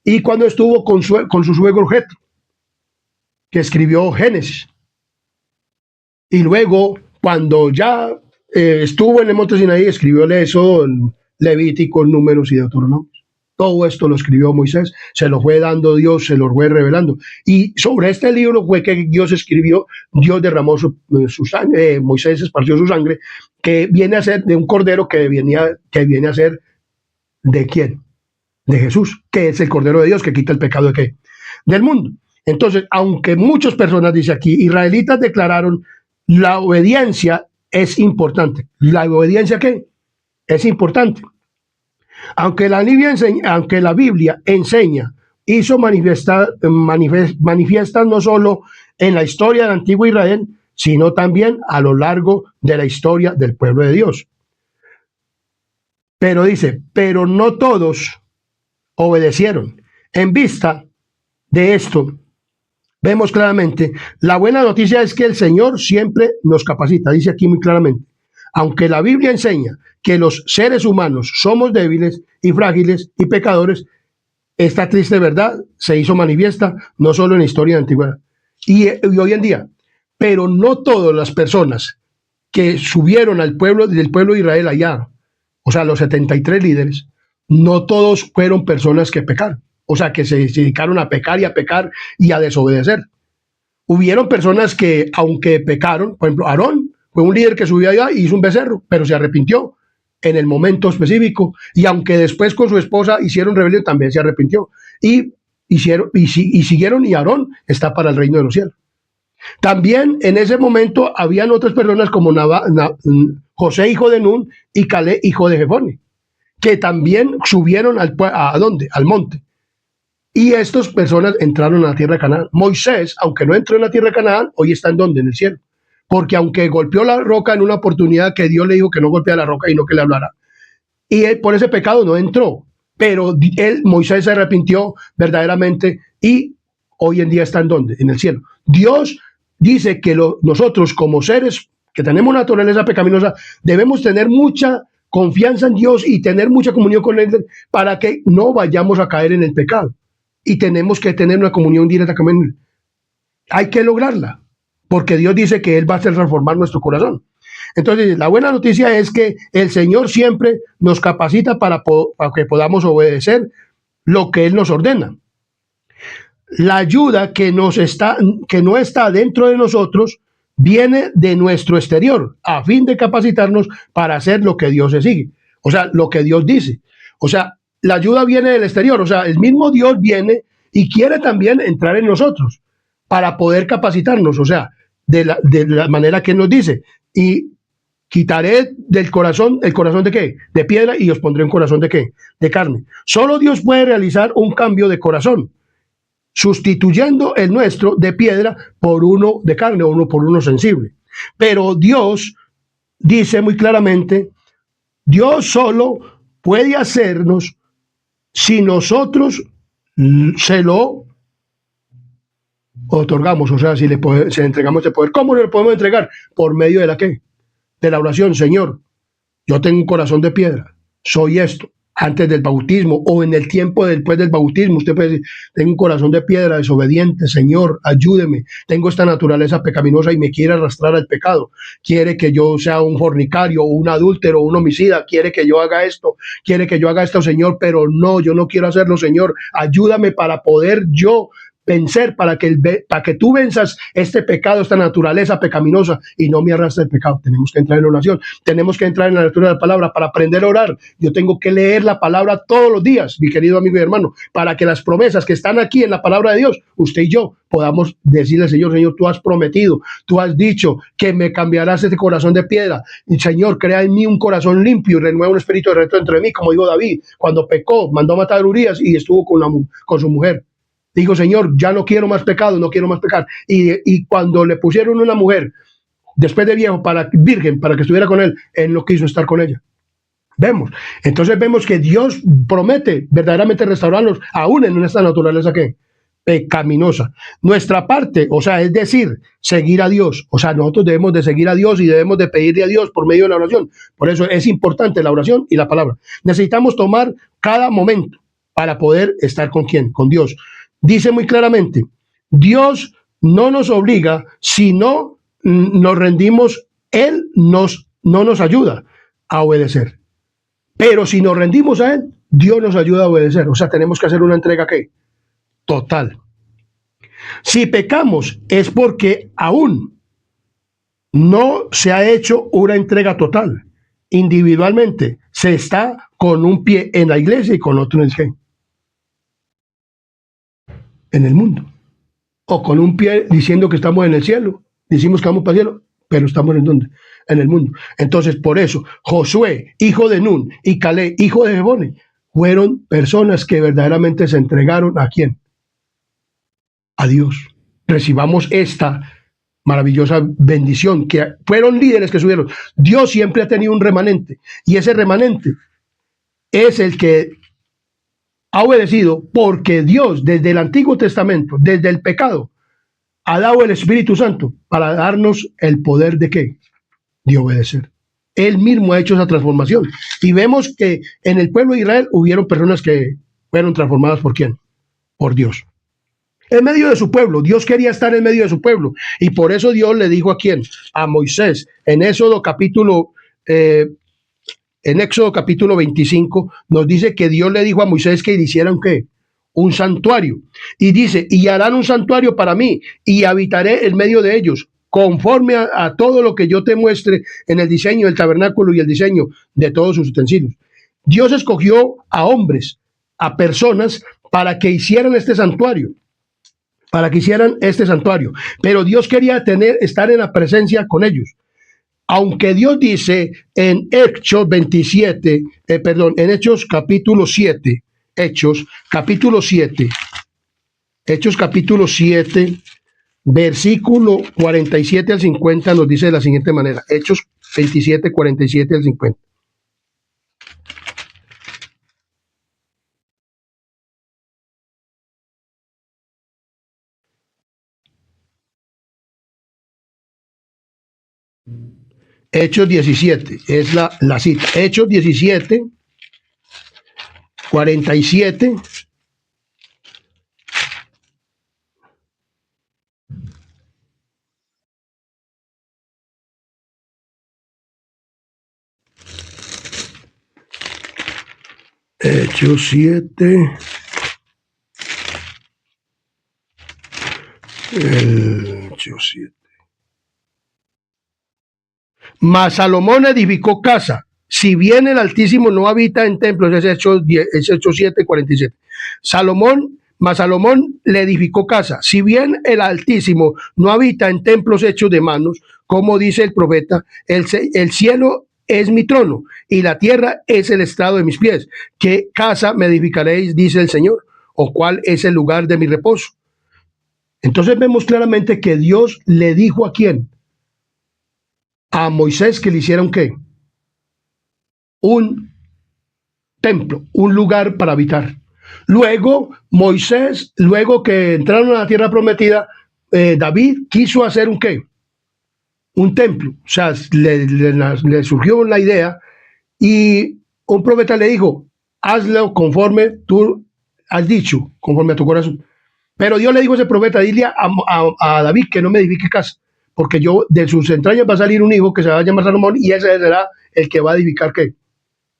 y cuando estuvo con su suegro Jetro, que escribió Génesis. Y luego, cuando ya estuvo en el monte Sinaí, escribió eso, Levítico, Números y Deuteronomios. Todo esto lo escribió Moisés, se lo fue dando Dios, se lo fue revelando. Y sobre este libro fue que Dios escribió, Dios derramó su sangre, Moisés esparció su sangre, que viene a ser de un cordero que viene a ser ¿de quién? De Jesús, que es el Cordero de Dios que quita el pecado ¿de qué? Del mundo. Entonces, aunque muchas personas, dice aquí, israelitas declararon, la obediencia es importante. ¿La obediencia qué? Es importante. Aunque la Biblia enseña, hizo manifiestas no solo en la historia del antiguo Israel, sino también a lo largo de la historia del pueblo de Dios. Pero dice, pero no todos obedecieron. En vista de esto, vemos claramente, la buena noticia es que el Señor siempre nos capacita, dice aquí muy claramente. Aunque la Biblia enseña que los seres humanos somos débiles y frágiles y pecadores, esta triste verdad se hizo manifiesta no solo en la historia de la antigüedad y hoy en día, pero no todas las personas que subieron del pueblo de Israel allá, o sea, los 73 líderes, no todos fueron personas que pecaron. o sea, que se dedicaron a pecar y a desobedecer. Hubieron personas que, aunque pecaron, por ejemplo, Aarón fue un líder que subió allá y hizo un becerro, pero se arrepintió en el momento específico, y aunque después con su esposa hicieron rebelión, también se arrepintió. Y siguieron, y Aarón está para el reino de los cielos. También en ese momento habían otras personas como José, hijo de Nun, y Caleb, hijo de Jefone, que también subieron ¿a dónde? Al monte. Y estas personas entraron a la tierra de Canaán. Moisés, aunque no entró en la tierra de Canaán, hoy está en ¿dónde? En el cielo. Porque aunque golpeó la roca en una oportunidad que Dios le dijo que no golpeara la roca y no que le hablara, y él por ese pecado no entró, pero Moisés se arrepintió verdaderamente y hoy en día está en ¿dónde? En el cielo. Dios dice que nosotros como seres que tenemos naturaleza pecaminosa debemos tener mucha confianza en Dios y tener mucha comunión con Él para que no vayamos a caer en el pecado. Y tenemos que tener una comunión directa con Él. Hay que lograrla, porque Dios dice que Él va a hacer transformar nuestro corazón. Entonces, la buena noticia es que el Señor siempre nos capacita para que podamos obedecer lo que Él nos ordena. La ayuda que no está dentro de nosotros viene de nuestro exterior, a fin de capacitarnos para hacer lo que Dios exige. O sea, lo que Dios dice. O sea, la ayuda viene del exterior. O sea, el mismo Dios viene y quiere también entrar en nosotros para poder capacitarnos. O sea, de la manera que Él nos dice. Y quitaré del corazón, ¿el corazón de qué? De piedra, y os pondré un corazón de qué? De carne. Solo Dios puede realizar un cambio de corazón, sustituyendo el nuestro de piedra por uno de carne, o por uno sensible. Pero Dios dice muy claramente, Dios solo puede hacernos si nosotros se lo otorgamos, o sea, si le entregamos ese poder. ¿Cómo le podemos entregar? Por medio de la qué? De la oración. Señor, yo tengo un corazón de piedra, soy esto. Antes del bautismo o en el tiempo después del bautismo, usted puede decir, tengo un corazón de piedra, desobediente, Señor, ayúdeme, tengo esta naturaleza pecaminosa y me quiere arrastrar al pecado, quiere que yo sea un fornicario, un adúltero, un homicida, quiere que yo haga esto, Señor, pero no, yo no quiero hacerlo, Señor, ayúdame para poder yo vencer, para que tú venzas este pecado, esta naturaleza pecaminosa y no me arrastre el pecado. Tenemos que entrar en oración, tenemos que entrar en la lectura de la palabra para aprender a orar. Yo tengo que leer la palabra todos los días, mi querido amigo y hermano, para que las promesas que están aquí en la palabra de Dios, usted y yo podamos decirle al Señor, Señor, tú has prometido, tú has dicho que me cambiarás este corazón de piedra. Y Señor, crea en mí un corazón limpio y renueva un espíritu de reto entre mí, como dijo David, cuando pecó, mandó a matar a Urías y estuvo con su mujer. Digo, Señor, ya no quiero más pecado, no quiero más pecar. Y cuando le pusieron una mujer, después de viejo, virgen, para que estuviera con él, él no quiso estar con ella. Entonces vemos que Dios promete verdaderamente restaurarnos, aún en esta naturaleza que pecaminosa. Nuestra parte, o sea, es decir, seguir a Dios. O sea, nosotros debemos de seguir a Dios y debemos de pedirle a Dios por medio de la oración. Por eso es importante la oración y la palabra. Necesitamos tomar cada momento para poder estar con ¿quién? Con Dios. Dice muy claramente, Dios no nos obliga, si no nos rendimos, Él no nos ayuda a obedecer. Pero si nos rendimos a Él, Dios nos ayuda a obedecer. O sea, tenemos que hacer una entrega ¿qué? Total. Si pecamos es porque aún no se ha hecho una entrega total. Individualmente se está con un pie en la iglesia y con otro en el mundo, o con un pie diciendo que estamos en el cielo, decimos que vamos para el cielo, pero estamos en ¿dónde? En el mundo. Entonces, por eso, Josué, hijo de Nun, y Caleb, hijo de Jefone, fueron personas que verdaderamente se entregaron ¿a quién? A Dios. Recibamos esta maravillosa bendición, que fueron líderes que subieron. Dios siempre ha tenido un remanente, y ese remanente es el que ha obedecido, porque Dios desde el Antiguo Testamento, desde el pecado, ha dado el Espíritu Santo para darnos el poder de ¿qué? De obedecer. Él mismo ha hecho esa transformación. Y vemos que en el pueblo de Israel hubieron personas que fueron transformadas ¿por quién? Por Dios. En medio de su pueblo, Dios quería estar en medio de su pueblo. Y por eso Dios le dijo ¿a quién? A Moisés. En Éxodo capítulo 25 nos dice que Dios le dijo a Moisés que hiciera ¿qué? un santuario. Y dice, y harán un santuario para mí, y habitaré en medio de ellos, conforme a todo lo que yo te muestre en el diseño del tabernáculo y el diseño de todos sus utensilios. Dios escogió a hombres, a personas, para que hicieran este santuario, pero Dios quería estar en la presencia con ellos. Aunque Dios dice en Hechos 27, en Hechos capítulo 7, Hechos capítulo 7, versículo 47 al 50 nos dice de la siguiente manera. Hechos 27, 47 al 50. Hechos 17, es la cita. Hechos 17, 47. Hechos 7. Hechos 7. Mas Salomón edificó casa. Si bien el Altísimo no habita en templos, es Hechos 7, 47. Mas Salomón le edificó casa. Si bien el Altísimo no habita en templos hechos de manos, como dice el profeta, el cielo es mi trono y la tierra es el estrado de mis pies. ¿Qué casa me edificaréis, dice el Señor? ¿O cuál es el lugar de mi reposo? Entonces vemos claramente que Dios le dijo ¿a quién? A Moisés que le hiciera un ¿qué? Un templo, un lugar para habitar. Luego Moisés, luego que entraron a la tierra prometida, David quiso hacer un ¿qué? Un templo. O sea, le surgió la idea y un profeta le dijo, hazlo conforme tú has dicho, conforme a tu corazón. Pero Dios le dijo a ese profeta, dile a David que no me edifique casa, porque yo de sus entrañas va a salir un hijo que se va a llamar Salomón y ese será el que va a edificar ¿qué?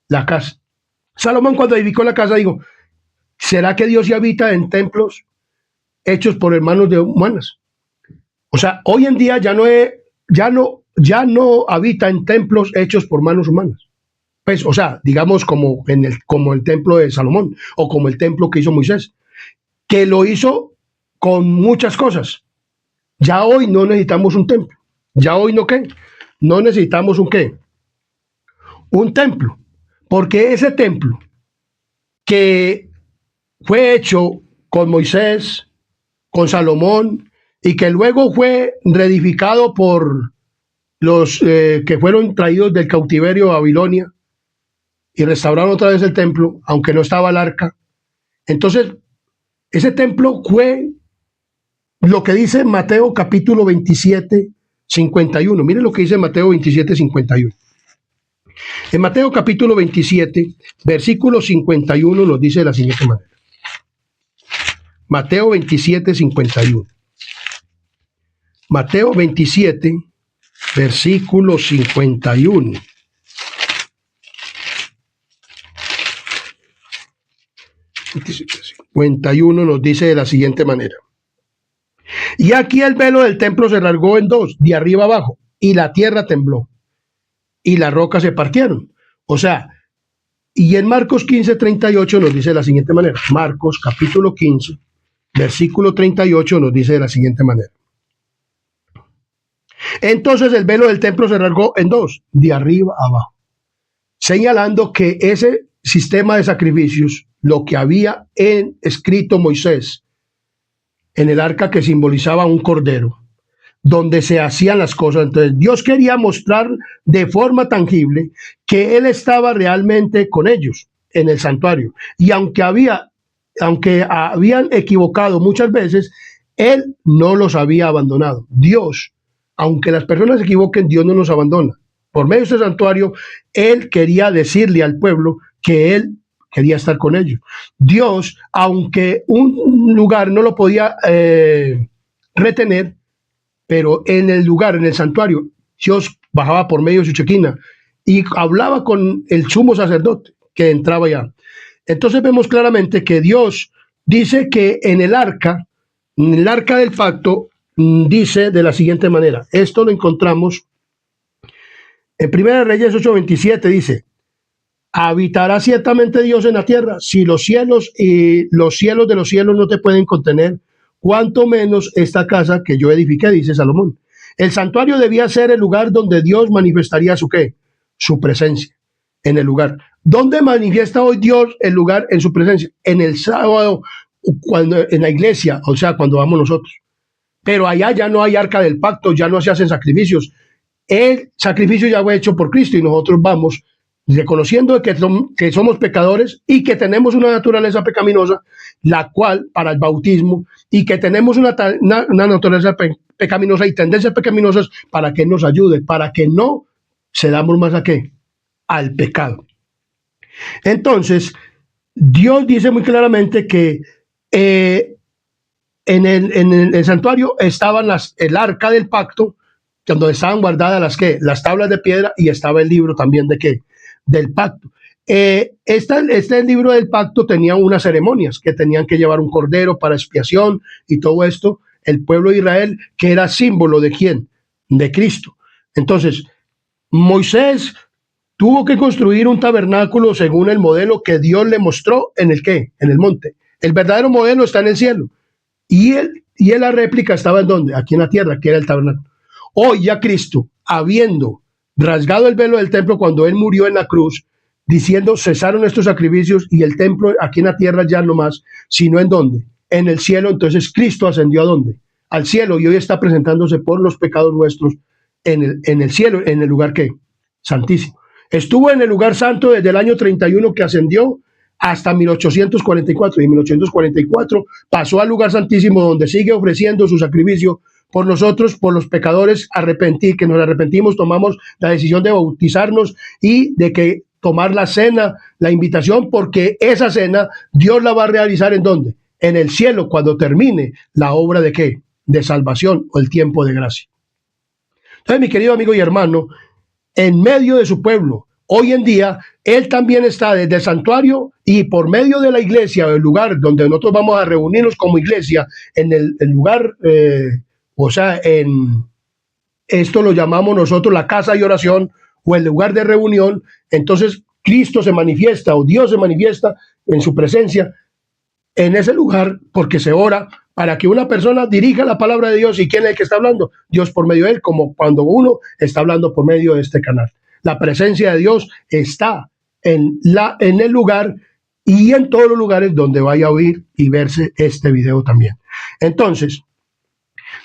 La casa. Salomón cuando edificó la casa dijo, ¿será que Dios ya habita en templos hechos por hermanos de humanas? O sea, hoy en día ya no habita en templos hechos por manos humanas. Pues, o sea, digamos como el templo de Salomón o como el templo que hizo Moisés, que lo hizo con muchas cosas. Ya hoy no necesitamos un templo. Ya hoy no qué. No necesitamos un qué. Un templo. Porque ese templo que fue hecho con Moisés, con Salomón, y que luego fue reedificado por los que fueron traídos del cautiverio a Babilonia y restauraron otra vez el templo, aunque no estaba el arca. Entonces, ese templo fue lo que dice Mateo capítulo 27, 51. Miren lo que dice Mateo 27, 51. En Mateo capítulo 27, versículo 51 nos dice de la siguiente manera. Mateo 27, 51. Mateo 27, versículo 51. Nos dice de la siguiente manera. Y aquí el velo del templo se rasgó en dos, de arriba abajo, y la tierra tembló, y las rocas se partieron. O sea, y en Marcos 15, 38 nos dice de la siguiente manera. Marcos capítulo 15, versículo 38 nos dice de la siguiente manera. Entonces el velo del templo se rasgó en dos, de arriba abajo, señalando que ese sistema de sacrificios, lo que había escrito Moisés en el arca que simbolizaba un cordero, donde se hacían las cosas. Entonces Dios quería mostrar de forma tangible que Él estaba realmente con ellos en el santuario. Y aunque habían equivocado muchas veces, Él no los había abandonado. Dios, aunque las personas se equivoquen, Dios no nos abandona. Por medio de este santuario, Él quería decirle al pueblo que Él quería estar con ellos. Dios, aunque un lugar no lo podía retener, pero en el lugar, en el santuario, Dios bajaba por medio de su chequina y hablaba con el sumo sacerdote que entraba allá. Entonces vemos claramente que Dios dice que en el arca del pacto, dice de la siguiente manera. Esto lo encontramos en 1 Reyes 8:27, dice: habitará ciertamente Dios en la tierra. Si los cielos y los cielos de los cielos no te pueden contener, cuanto menos esta casa que yo edifiqué, dice Salomón. El santuario debía ser el lugar donde Dios manifestaría su ¿qué? Su presencia, en el lugar. ¿Dónde manifiesta hoy Dios el lugar en su presencia? En el sábado, cuando en la iglesia, o sea, cuando vamos nosotros. Pero allá ya no hay arca del pacto, ya no se hacen sacrificios. El sacrificio ya fue hecho por Cristo y nosotros vamos reconociendo que somos pecadores y que tenemos una naturaleza pecaminosa, la cual para el bautismo, y que tenemos una naturaleza pecaminosa y tendencias pecaminosas para que nos ayude, para que no cedamos más a qué, al pecado. Entonces, Dios dice muy claramente que en el santuario estaban el arca del pacto, donde estaban guardadas las tablas de piedra, y estaba el libro también de qué, del pacto. Este libro del pacto tenía unas ceremonias que tenían que llevar un cordero para expiación y todo esto, el pueblo de Israel, que era símbolo de quién, de Cristo. Entonces, Moisés tuvo que construir un tabernáculo según el modelo que Dios le mostró en el qué, en el monte. El verdadero modelo está en el cielo. Y la réplica estaba ¿en dónde? Aquí en la tierra, que era el tabernáculo. Hoy ya Cristo, habiendo rasgado el velo del templo cuando Él murió en la cruz, diciendo, cesaron estos sacrificios y el templo aquí en la tierra ya no más, sino ¿en dónde? En el cielo. Entonces Cristo ascendió ¿a dónde? Al cielo, y hoy está presentándose por los pecados nuestros en el cielo, en el lugar ¿qué? Santísimo. Estuvo en el lugar santo desde el año 31 que ascendió hasta 1844, y en 1844 pasó al lugar santísimo, donde sigue ofreciendo su sacrificio por nosotros, por los pecadores, que nos arrepentimos, tomamos la decisión de bautizarnos y de que tomar la cena, la invitación, porque esa cena Dios la va a realizar ¿en dónde? En el cielo, cuando termine la obra de ¿qué? De salvación, o el tiempo de gracia. Entonces, mi querido amigo y hermano, en medio de su pueblo, hoy en día, Él también está desde el santuario y por medio de la iglesia, el lugar donde nosotros vamos a reunirnos como iglesia, en el lugar, esto lo llamamos nosotros la casa de oración o el lugar de reunión. Entonces Cristo se manifiesta, o Dios se manifiesta en su presencia en ese lugar, porque se ora para que una persona dirija la palabra de Dios. ¿Y quién es el que está hablando? Dios por medio de él, como cuando uno está hablando por medio de este canal. La presencia de Dios está en el lugar y en todos los lugares donde vaya a oír y verse este video también. Entonces,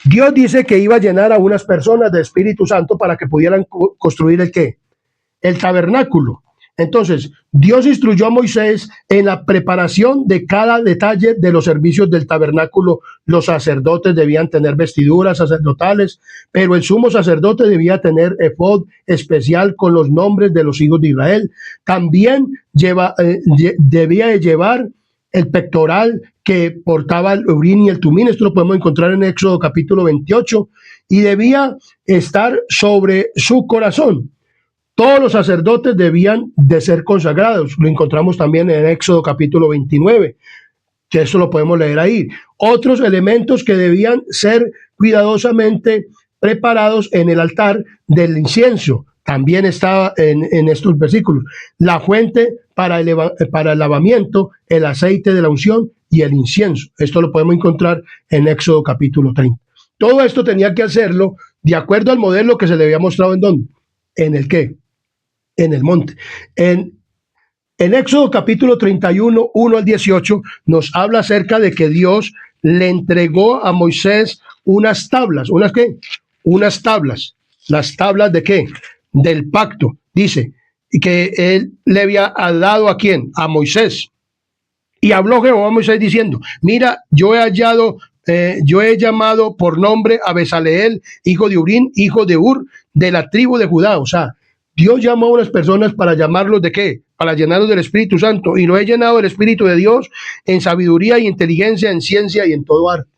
Dios dice que iba a llenar a unas personas de Espíritu Santo para que pudieran construir ¿el qué? El tabernáculo. Entonces, Dios instruyó a Moisés en la preparación de cada detalle de los servicios del tabernáculo. Los sacerdotes debían tener vestiduras sacerdotales, pero el sumo sacerdote debía tener efod especial con los nombres de los hijos de Israel. También debía de llevar el pectoral que portaba el Urim y el Tumín. Esto lo podemos encontrar en Éxodo capítulo 28. Y debía estar sobre su corazón. Todos los sacerdotes debían de ser consagrados. Lo encontramos también en Éxodo capítulo 29, que eso lo podemos leer ahí. Otros elementos que debían ser cuidadosamente preparados en el altar del incienso. También estaba en estos versículos. La fuente para el lavamiento, el aceite de la unción y el incienso. Esto lo podemos encontrar en Éxodo capítulo 30. Todo esto tenía que hacerlo de acuerdo al modelo que se le había mostrado ¿en dónde? ¿En el qué? En el monte. En Éxodo capítulo 31, 1 al 18, nos habla acerca de que Dios le entregó a Moisés unas tablas. ¿Unas qué? Unas tablas. ¿Las tablas de qué? Del pacto. Dice, y que él le había dado ¿a quién? A Moisés. Y habló Jehová a Moisés diciendo, mira, yo he llamado por nombre a Besaleel, hijo de Urín, hijo de Ur, de la tribu de Judá. O sea, Dios llamó a unas personas para llamarlos ¿de qué? Para llenarlos del Espíritu Santo. Y lo he llenado del Espíritu de Dios en sabiduría y inteligencia, en ciencia y en todo arte.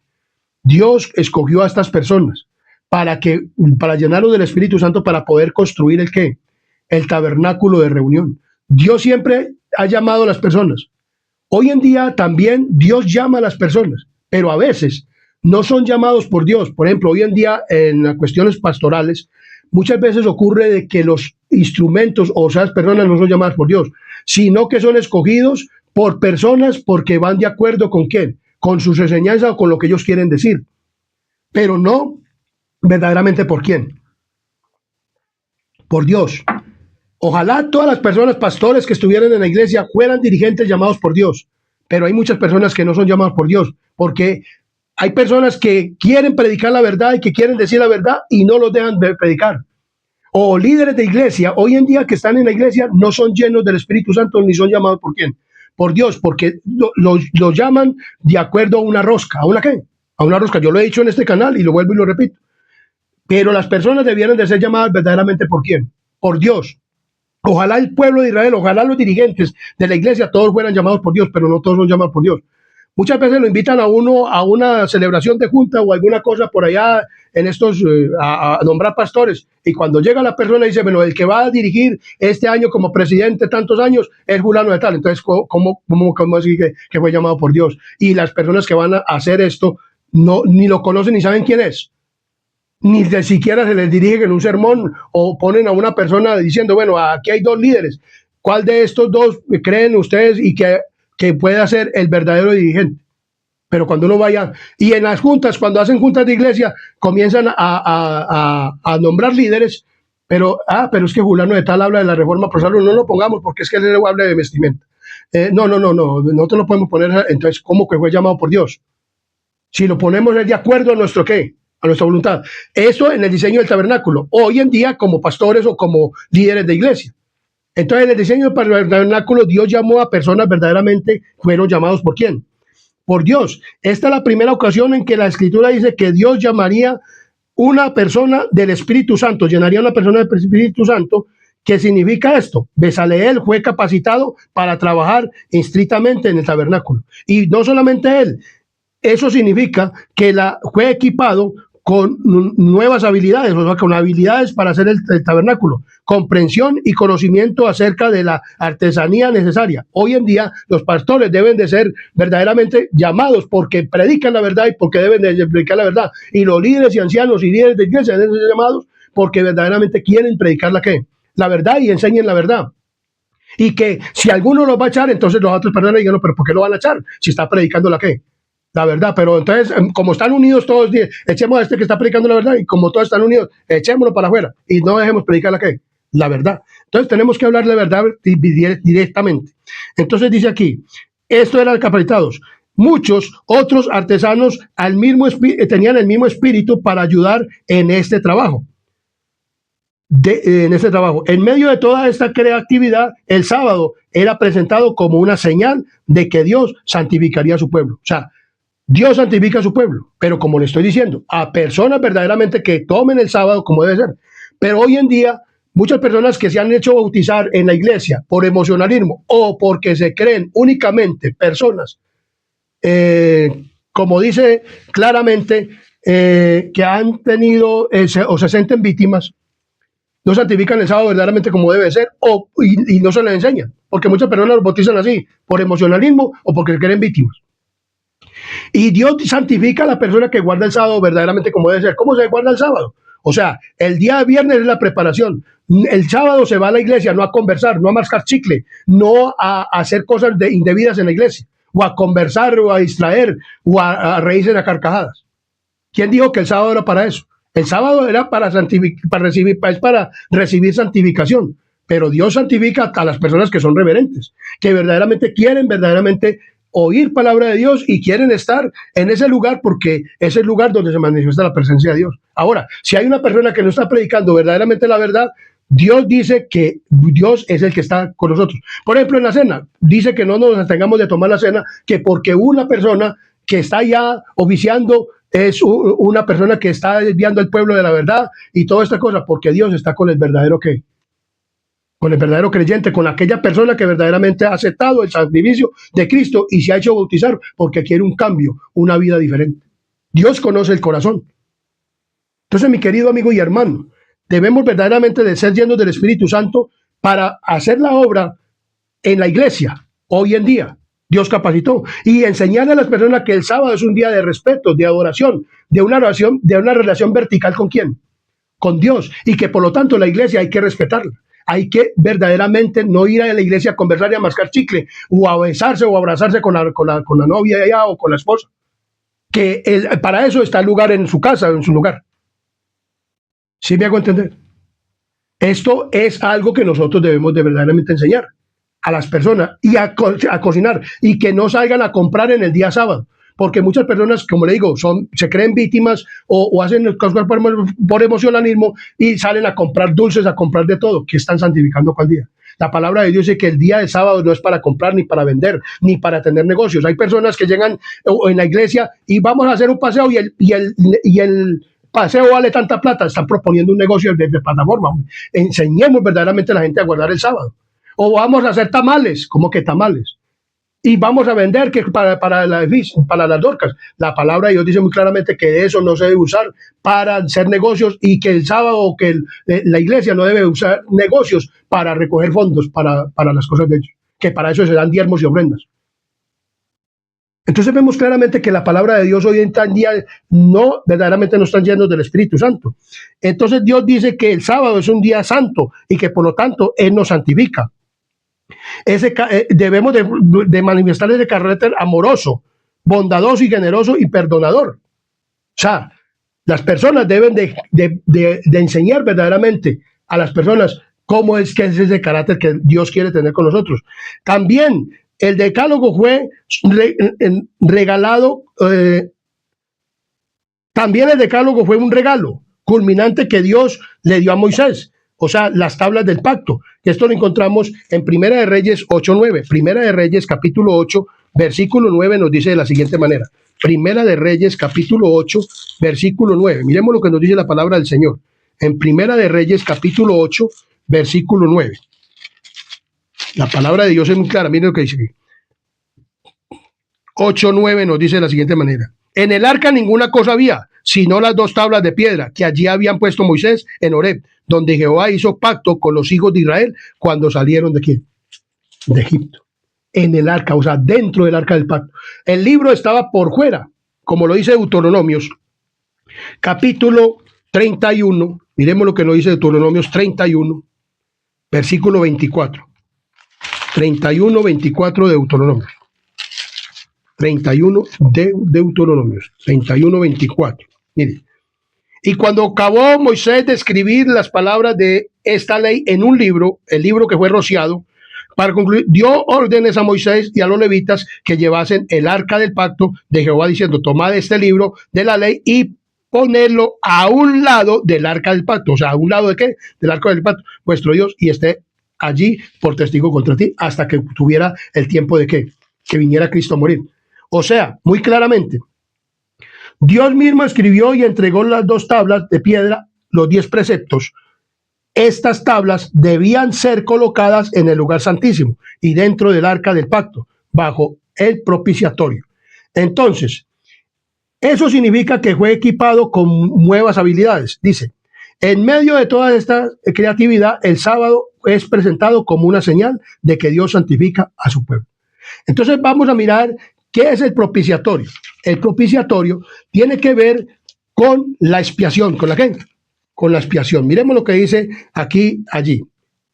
Dios escogió a estas personas para llenarlos del Espíritu Santo, para poder construir ¿el qué? El tabernáculo de reunión. Dios siempre ha llamado a las personas. Hoy en día también Dios llama a las personas, pero a veces no son llamados por Dios. Por ejemplo, hoy en día en las cuestiones pastorales, muchas veces ocurre de que los instrumentos o esas personas no son llamadas por Dios, sino que son escogidos por personas porque van de acuerdo con quién, con sus enseñanzas o con lo que ellos quieren decir, pero no verdaderamente por quién, por Dios. Ojalá todas las personas, pastores que estuvieran en la iglesia, fueran dirigentes llamados por Dios, pero hay muchas personas que no son llamadas por Dios, porque hay personas que quieren predicar la verdad y que quieren decir la verdad y no los dejan de predicar. O líderes de iglesia, hoy en día que están en la iglesia, no son llenos del Espíritu Santo ni son llamados por quién, por Dios, porque los llaman de acuerdo a una rosca. ¿A una qué? A una rosca. Yo lo he dicho en este canal y lo vuelvo y lo repito. Pero las personas debieran de ser llamadas verdaderamente por quién, por Dios. Ojalá el pueblo de Israel, ojalá los dirigentes de la iglesia, todos fueran llamados por Dios, pero no todos son llamados por Dios. Muchas veces lo invitan a uno a una celebración de junta o alguna cosa por allá en estos, a nombrar pastores. Y cuando llega la persona y dice, bueno, el que va a dirigir este año como presidente tantos años es fulano de tal. Entonces, ¿cómo decir que fue llamado por Dios? Y las personas que van a hacer esto no, ni lo conocen ni saben quién es. Ni de siquiera se les dirige en un sermón o ponen a una persona diciendo, bueno, aquí hay dos líderes. ¿Cuál de estos dos creen ustedes y que pueda ser el verdadero dirigente? Pero cuando uno vaya, y en las juntas, cuando hacen juntas de iglesia, comienzan a nombrar líderes, pero es que fulano de tal habla de la reforma procesal, no lo pongamos porque es que él habla de vestimenta. No, nosotros lo podemos poner, entonces, ¿cómo que fue llamado por Dios? Si lo ponemos de acuerdo a nuestro qué, a nuestra voluntad. Eso en el diseño del tabernáculo, hoy en día como pastores o como líderes de iglesia. Entonces, en el diseño del tabernáculo, Dios llamó a personas verdaderamente, fueron llamados ¿por quién? Por Dios. Esta es la primera ocasión en que la Escritura dice que Dios llamaría una persona del Espíritu Santo, llenaría a una persona del Espíritu Santo. ¿Qué significa esto? Bezaleel fue capacitado para trabajar estrictamente en el tabernáculo. Y no solamente él, eso significa que fue equipado con nuevas habilidades, o sea, con habilidades para hacer el tabernáculo, comprensión y conocimiento acerca de la artesanía necesaria. Hoy en día los pastores deben de ser verdaderamente llamados porque predican la verdad y porque deben de predicar la verdad. Y los líderes y ancianos y líderes de iglesia deben ser llamados porque verdaderamente quieren predicar la verdad y enseñen la verdad. Y que si alguno los va a echar, entonces los otros personas digan, no, pero ¿por qué lo van a echar? Si está predicando la verdad, pero entonces, como están unidos todos, echemos a este que está predicando la verdad, y como todos están unidos, echémoslo para afuera y no dejemos predicar la verdad. Entonces tenemos que hablar de verdad directamente. Entonces dice aquí, esto eran capacitados. Muchos otros artesanos tenían el mismo espíritu para ayudar en este trabajo. En medio de toda esta creatividad, el sábado era presentado como una señal de que Dios santificaría a su pueblo. O sea, Dios santifica a su pueblo, pero como le estoy diciendo, a personas verdaderamente que tomen el sábado como debe ser. Pero hoy en día, muchas personas que se han hecho bautizar en la iglesia por emocionalismo o porque se creen únicamente personas, como dice claramente, que han tenido o se sienten víctimas, no santifican el sábado verdaderamente como debe ser y no se les enseñan, porque muchas personas los bautizan así, por emocionalismo o porque se creen víctimas. Y Dios santifica a la persona que guarda el sábado verdaderamente como debe ser. ¿Cómo se guarda el sábado? O sea, el día viernes es la preparación. El sábado se va a la iglesia, no a conversar, no a mascar chicle, no a hacer cosas indebidas en la iglesia, o a conversar, o a distraer, o a reírse de carcajadas. ¿Quién dijo que el sábado era para eso? El sábado era para recibir santificación. Pero Dios santifica a las personas que son reverentes, que verdaderamente quieren verdaderamente oír palabra de Dios y quieren estar en ese lugar porque es el lugar donde se manifiesta la presencia de Dios. Ahora, si hay una persona que no está predicando verdaderamente la verdad, Dios dice que Dios es el que está con nosotros. Por ejemplo, en la cena, dice que no nos tengamos de tomar la cena, que porque una persona que está ya oficiando es una persona que está desviando al pueblo de la verdad y toda esta cosa, porque Dios está con el verdadero con el verdadero creyente, con aquella persona que verdaderamente ha aceptado el sacrificio de Cristo y se ha hecho bautizar porque quiere un cambio, una vida diferente. Dios conoce el corazón. Entonces, mi querido amigo y hermano, debemos verdaderamente de ser llenos del Espíritu Santo para hacer la obra en la iglesia hoy en día. Dios capacitó. Y enseñar a las personas que el sábado es un día de respeto, de adoración, de una relación vertical ¿con quién? Con Dios. Y que por lo tanto la iglesia hay que respetarla. Hay que verdaderamente no ir a la iglesia a conversar y a mascar chicle, o a besarse o a abrazarse con la novia allá o con la esposa. Que para eso está el lugar en su casa, en su lugar. ¿Sí me hago entender? Esto es algo que nosotros debemos de verdaderamente enseñar a las personas y a cocinar, y que no salgan a comprar en el día sábado, porque muchas personas, como le digo, se creen víctimas o hacen cosas por emocionalismo y salen a comprar dulces, a comprar de todo, que están santificando cuál día. La palabra de Dios dice que el día de sábado no es para comprar, ni para vender, ni para tener negocios. Hay personas que llegan en la iglesia y vamos a hacer un paseo y el paseo vale tanta plata. Están proponiendo un negocio de plataforma. Enseñemos verdaderamente a la gente a guardar el sábado. O vamos a hacer tamales. ¿Cómo que tamales? Y vamos a vender que para las dorcas. La palabra de Dios dice muy claramente que eso no se debe usar para hacer negocios, y que el sábado, que la iglesia no debe usar negocios para recoger fondos para las cosas de ellos, que para eso se dan diezmos y ofrendas. Entonces vemos claramente que la palabra de Dios hoy en día no verdaderamente nos están llenos del Espíritu Santo. Entonces Dios dice que el sábado es un día santo y que por lo tanto Él nos santifica. Debemos de manifestar ese carácter amoroso, bondadoso y generoso y perdonador. O sea, las personas deben de enseñar verdaderamente a las personas cómo es que es ese carácter que Dios quiere tener con nosotros. También el decálogo fue regalado, también el decálogo fue un regalo culminante que Dios le dio a Moisés. O sea, las tablas del pacto. Esto lo encontramos en Primera de Reyes 8:9. Primera de Reyes, capítulo 8, versículo 9, nos dice de la siguiente manera. Primera de Reyes, capítulo 8, versículo 9. Miremos lo que nos dice la palabra del Señor. En Primera de Reyes, capítulo 8, versículo 9. La palabra de Dios es muy clara. Miren lo que dice aquí. 8:9 nos dice de la siguiente manera. En el arca ninguna cosa había, sino las dos tablas de piedra que allí habían puesto Moisés en Horeb, donde Jehová hizo pacto con los hijos de Israel cuando salieron de ¿quién? De Egipto. En el arca, o sea, dentro del arca del pacto. El libro estaba por fuera, como lo dice Deuteronomios, capítulo 31. Miremos lo que nos dice Deuteronomios 31, versículo 24. 31, 24 de Deuteronomios. 31 de Deuteronomios. 31, 24. Mire. Y cuando acabó Moisés de escribir las palabras de esta ley en un libro, el libro que fue rociado, para concluir, dio órdenes a Moisés y a los levitas que llevasen el arca del pacto de Jehová, diciendo: tomad este libro de la ley y ponerlo a un lado del arca del pacto. O sea, ¿a un lado de qué? Del arca del pacto, vuestro Dios, y esté allí por testigo contra ti, hasta que tuviera el tiempo de ¿qué? Que viniera Cristo a morir. O sea, muy claramente, Dios mismo escribió y entregó las dos tablas de piedra, los 10 preceptos. Estas tablas debían ser colocadas en el lugar santísimo y dentro del arca del pacto, bajo el propiciatorio. Entonces, eso significa que fue equipado con nuevas habilidades. Dice, en medio de toda esta creatividad, el sábado es presentado como una señal de que Dios santifica a su pueblo. Entonces vamos a mirar qué es el propiciatorio. El propiciatorio tiene que ver con la expiación. ¿Con la qué? Con la expiación. Miremos lo que dice allí,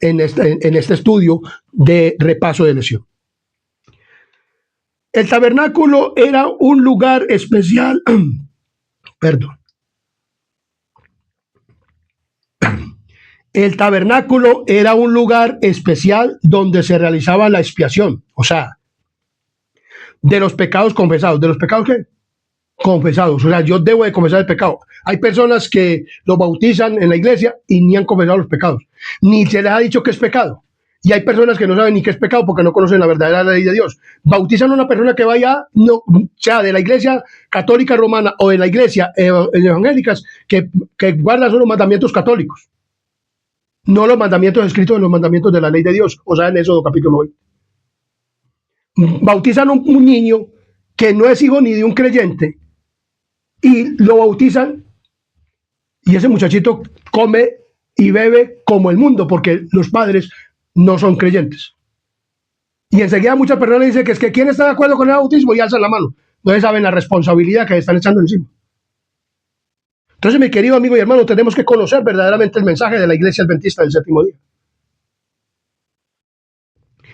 en este estudio de repaso de lección. El tabernáculo era un lugar especial, perdón. El tabernáculo era un lugar especial donde se realizaba la expiación, o sea, de los pecados confesados. ¿De los pecados qué? Confesados. O sea, yo debo de confesar el pecado. Hay personas que lo bautizan en la iglesia y ni han confesado los pecados, ni se les ha dicho que es pecado. Y hay personas que no saben ni qué es pecado porque no conocen la verdadera ley de Dios. Bautizan a una persona que vaya, no, sea de la iglesia católica romana o de la iglesia evangélicas, que guarda solo los mandamientos católicos, no los mandamientos escritos en los mandamientos de la ley de Dios. O sea, en Éxodo capítulo 8. Bautizan a un niño que no es hijo ni de un creyente y lo bautizan, y ese muchachito come y bebe como el mundo porque los padres no son creyentes. Y enseguida muchas personas dicen que es que ¿quién está de acuerdo con el bautismo? Y alzan la mano. No saben la responsabilidad que están echando encima. Entonces, mi querido amigo y hermano, tenemos que conocer verdaderamente el mensaje de la Iglesia Adventista del Séptimo Día.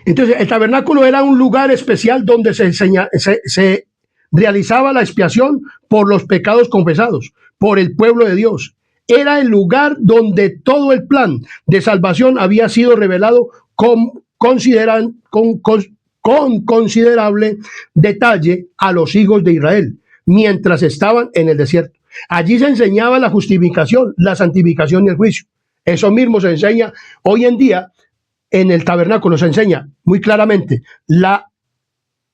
Entonces, el tabernáculo era un lugar especial donde se realizaba la expiación por los pecados confesados, por el pueblo de Dios. Era el lugar donde todo el plan de salvación había sido revelado con considerable detalle a los hijos de Israel, mientras estaban en el desierto. Allí se enseñaba la justificación, la santificación y el juicio. Eso mismo se enseña hoy en día. En el tabernáculo se enseña muy claramente la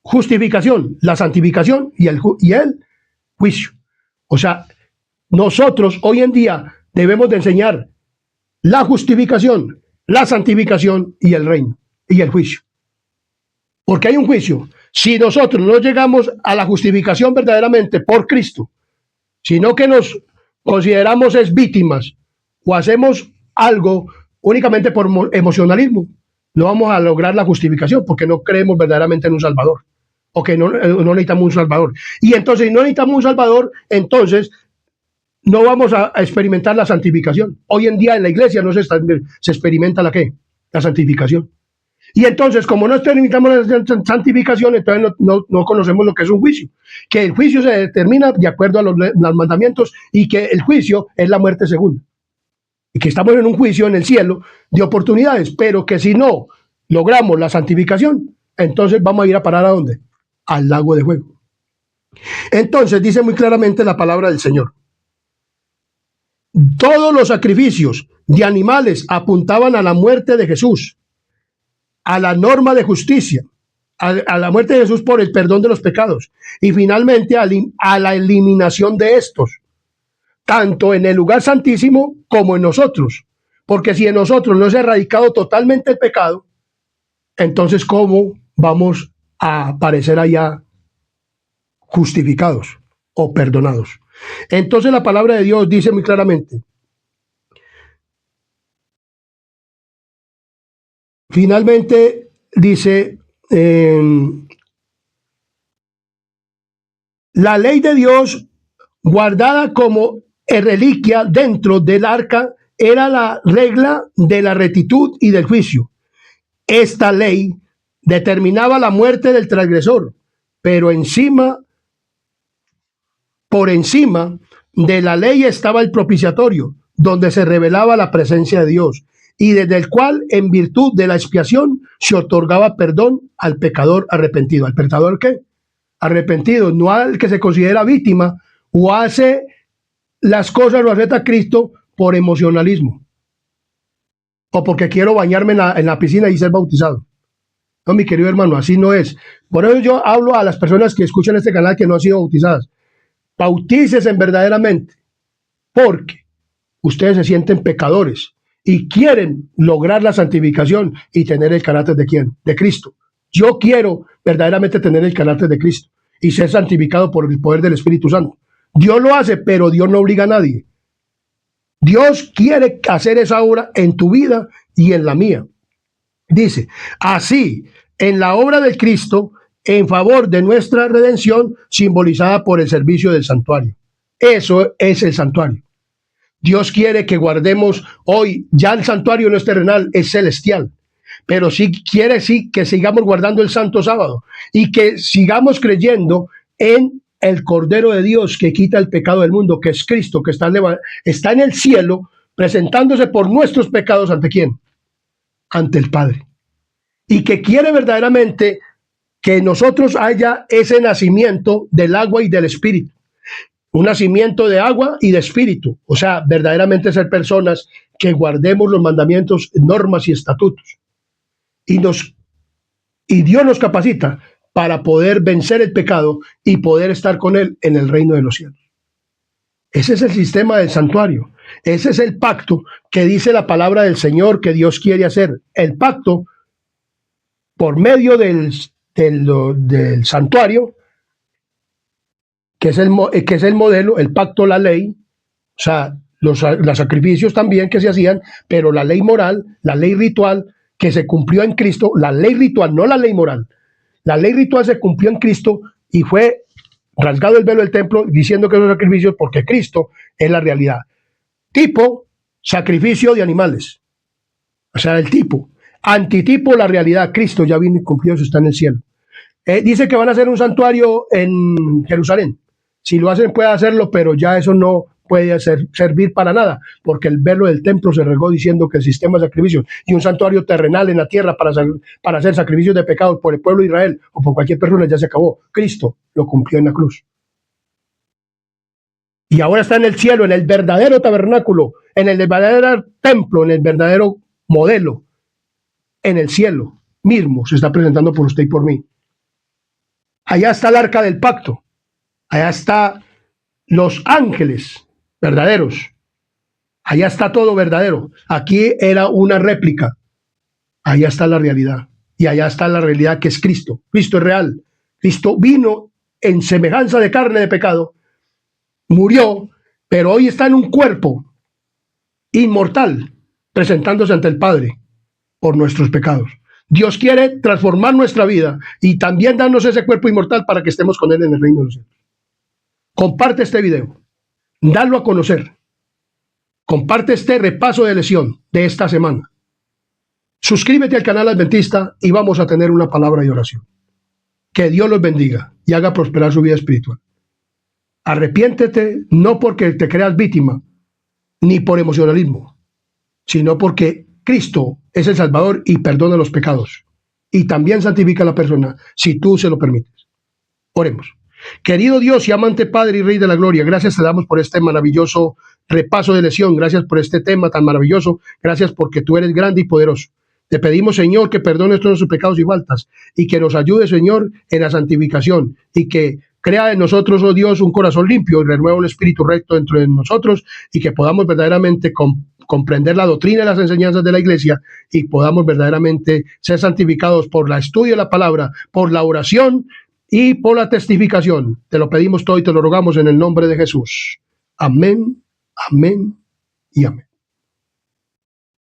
justificación, la santificación y el juicio. O sea, nosotros hoy en día debemos de enseñar la justificación, la santificación y el reino y el juicio. Porque hay un juicio. Si nosotros no llegamos a la justificación verdaderamente por Cristo, sino que nos consideramos es víctimas o hacemos algo únicamente por emocionalismo, no vamos a lograr la justificación porque no creemos verdaderamente en un Salvador o que no necesitamos un Salvador. Y entonces, si no necesitamos un Salvador, entonces no vamos a experimentar la santificación. Hoy en día en la iglesia no se experimenta la santificación. Y entonces, como no experimentamos la santificación, entonces no conocemos lo que es un juicio. Que el juicio se determina de acuerdo a los mandamientos y que el juicio es la muerte segunda. Y que estamos en un juicio en el cielo de oportunidades, pero que si no logramos la santificación, entonces vamos a ir a parar ¿a dónde? Al lago de fuego. Entonces dice muy claramente la palabra del Señor. Todos los sacrificios de animales apuntaban a la muerte de Jesús, a la norma de justicia, a la muerte de Jesús por el perdón de los pecados y finalmente a la eliminación de estos, tanto en el lugar santísimo como en nosotros. Porque si en nosotros no se ha erradicado totalmente el pecado, entonces ¿cómo vamos a aparecer allá justificados o perdonados? Entonces la palabra de Dios dice muy claramente, finalmente dice, la ley de Dios guardada como reliquia dentro del arca era la regla de la rectitud y del juicio. Esta ley determinaba la muerte del transgresor, pero por encima de la ley estaba el propiciatorio, donde se revelaba la presencia de Dios, y desde el cual, en virtud de la expiación, se otorgaba perdón al pecador arrepentido. ¿Al pecador qué? Arrepentido, no al que se considera víctima o hace las cosas, lo acepta Cristo por emocionalismo o porque quiero bañarme en la piscina y ser bautizado. No, mi querido hermano, así no es. Por eso yo hablo a las personas que escuchan este canal que no han sido bautizadas. Bautícese verdaderamente, porque ustedes se sienten pecadores y quieren lograr la santificación y tener el carácter de ¿quién? De Cristo. Yo quiero verdaderamente tener el carácter de Cristo y ser santificado por el poder del Espíritu Santo. Dios lo hace, pero Dios no obliga a nadie. Dios quiere hacer esa obra en tu vida y en la mía. Dice, así, en la obra del Cristo, en favor de nuestra redención, simbolizada por el servicio del santuario. Eso es el santuario. Dios quiere que guardemos hoy, ya el santuario no es terrenal, es celestial. Pero sí quiere que sigamos guardando el Santo Sábado y que sigamos creyendo en el Cordero de Dios que quita el pecado del mundo, que es Cristo, que está en el cielo, presentándose por nuestros pecados ¿ante quién? Ante el Padre. Y que quiere verdaderamente que nosotros haya ese nacimiento del agua y del Espíritu. Un nacimiento de agua y de Espíritu. O sea, verdaderamente ser personas que guardemos los mandamientos, normas y estatutos. Y Dios nos capacita para poder vencer el pecado y poder estar con Él en el reino de los cielos. Ese es el sistema del santuario. Ese es el pacto que dice la palabra del Señor que Dios quiere hacer. El pacto por medio del santuario, que es el modelo, el pacto, la ley, o sea, los sacrificios también que se hacían, pero la ley moral, la ley ritual, que se cumplió en Cristo, la ley ritual, no la ley moral. La ley ritual se cumplió en Cristo y fue rasgado el velo del templo diciendo que esos sacrificios, porque Cristo es la realidad. Tipo, sacrificio de animales. O sea, el tipo. Antitipo, la realidad. Cristo ya vino y cumplió eso, está en el cielo. Dice que van a hacer un santuario en Jerusalén. Si lo hacen, puede hacerlo, pero ya eso no puede servir para nada, porque el velo del templo se regó diciendo que el sistema de sacrificios y un santuario terrenal en la tierra para hacer sacrificios de pecados por el pueblo de Israel o por cualquier persona ya se acabó. Cristo lo cumplió en la cruz. Y ahora está en el cielo, en el verdadero tabernáculo, en el verdadero templo, en el verdadero modelo, en el cielo mismo se está presentando por usted y por mí. Allá está el arca del pacto, allá está los ángeles verdaderos, allá está todo verdadero. Aquí era una réplica, allá está la realidad, y allá está la realidad que es Cristo. Cristo es real. Cristo vino en semejanza de carne de pecado, murió, pero hoy está en un cuerpo inmortal, presentándose ante el Padre por nuestros pecados. Dios quiere transformar nuestra vida y también darnos ese cuerpo inmortal para que estemos con Él en el reino de los cielos. Comparte este video, dalo a conocer. Comparte este repaso de lección de esta semana. Suscríbete al canal Adventista y vamos a tener una palabra de oración. Que Dios los bendiga y haga prosperar su vida espiritual. Arrepiéntete no porque te creas víctima, ni por emocionalismo, sino porque Cristo es el Salvador y perdona los pecados. Y también santifica a la persona si tú se lo permites. Oremos. Querido Dios y amante Padre y Rey de la Gloria, gracias te damos por este maravilloso repaso de lección. Gracias por este tema tan maravilloso. Gracias porque tú eres grande y poderoso. Te pedimos, Señor, que perdones todos sus pecados y faltas y que nos ayude, Señor, en la santificación y que crea en nosotros, oh Dios, un corazón limpio y renueva un espíritu recto dentro de nosotros y que podamos verdaderamente comprender la doctrina y las enseñanzas de la iglesia y podamos verdaderamente ser santificados por el estudio de la palabra, por la oración y por la testificación. Te lo pedimos todo y te lo rogamos en el nombre de Jesús. Amén, amén y amén.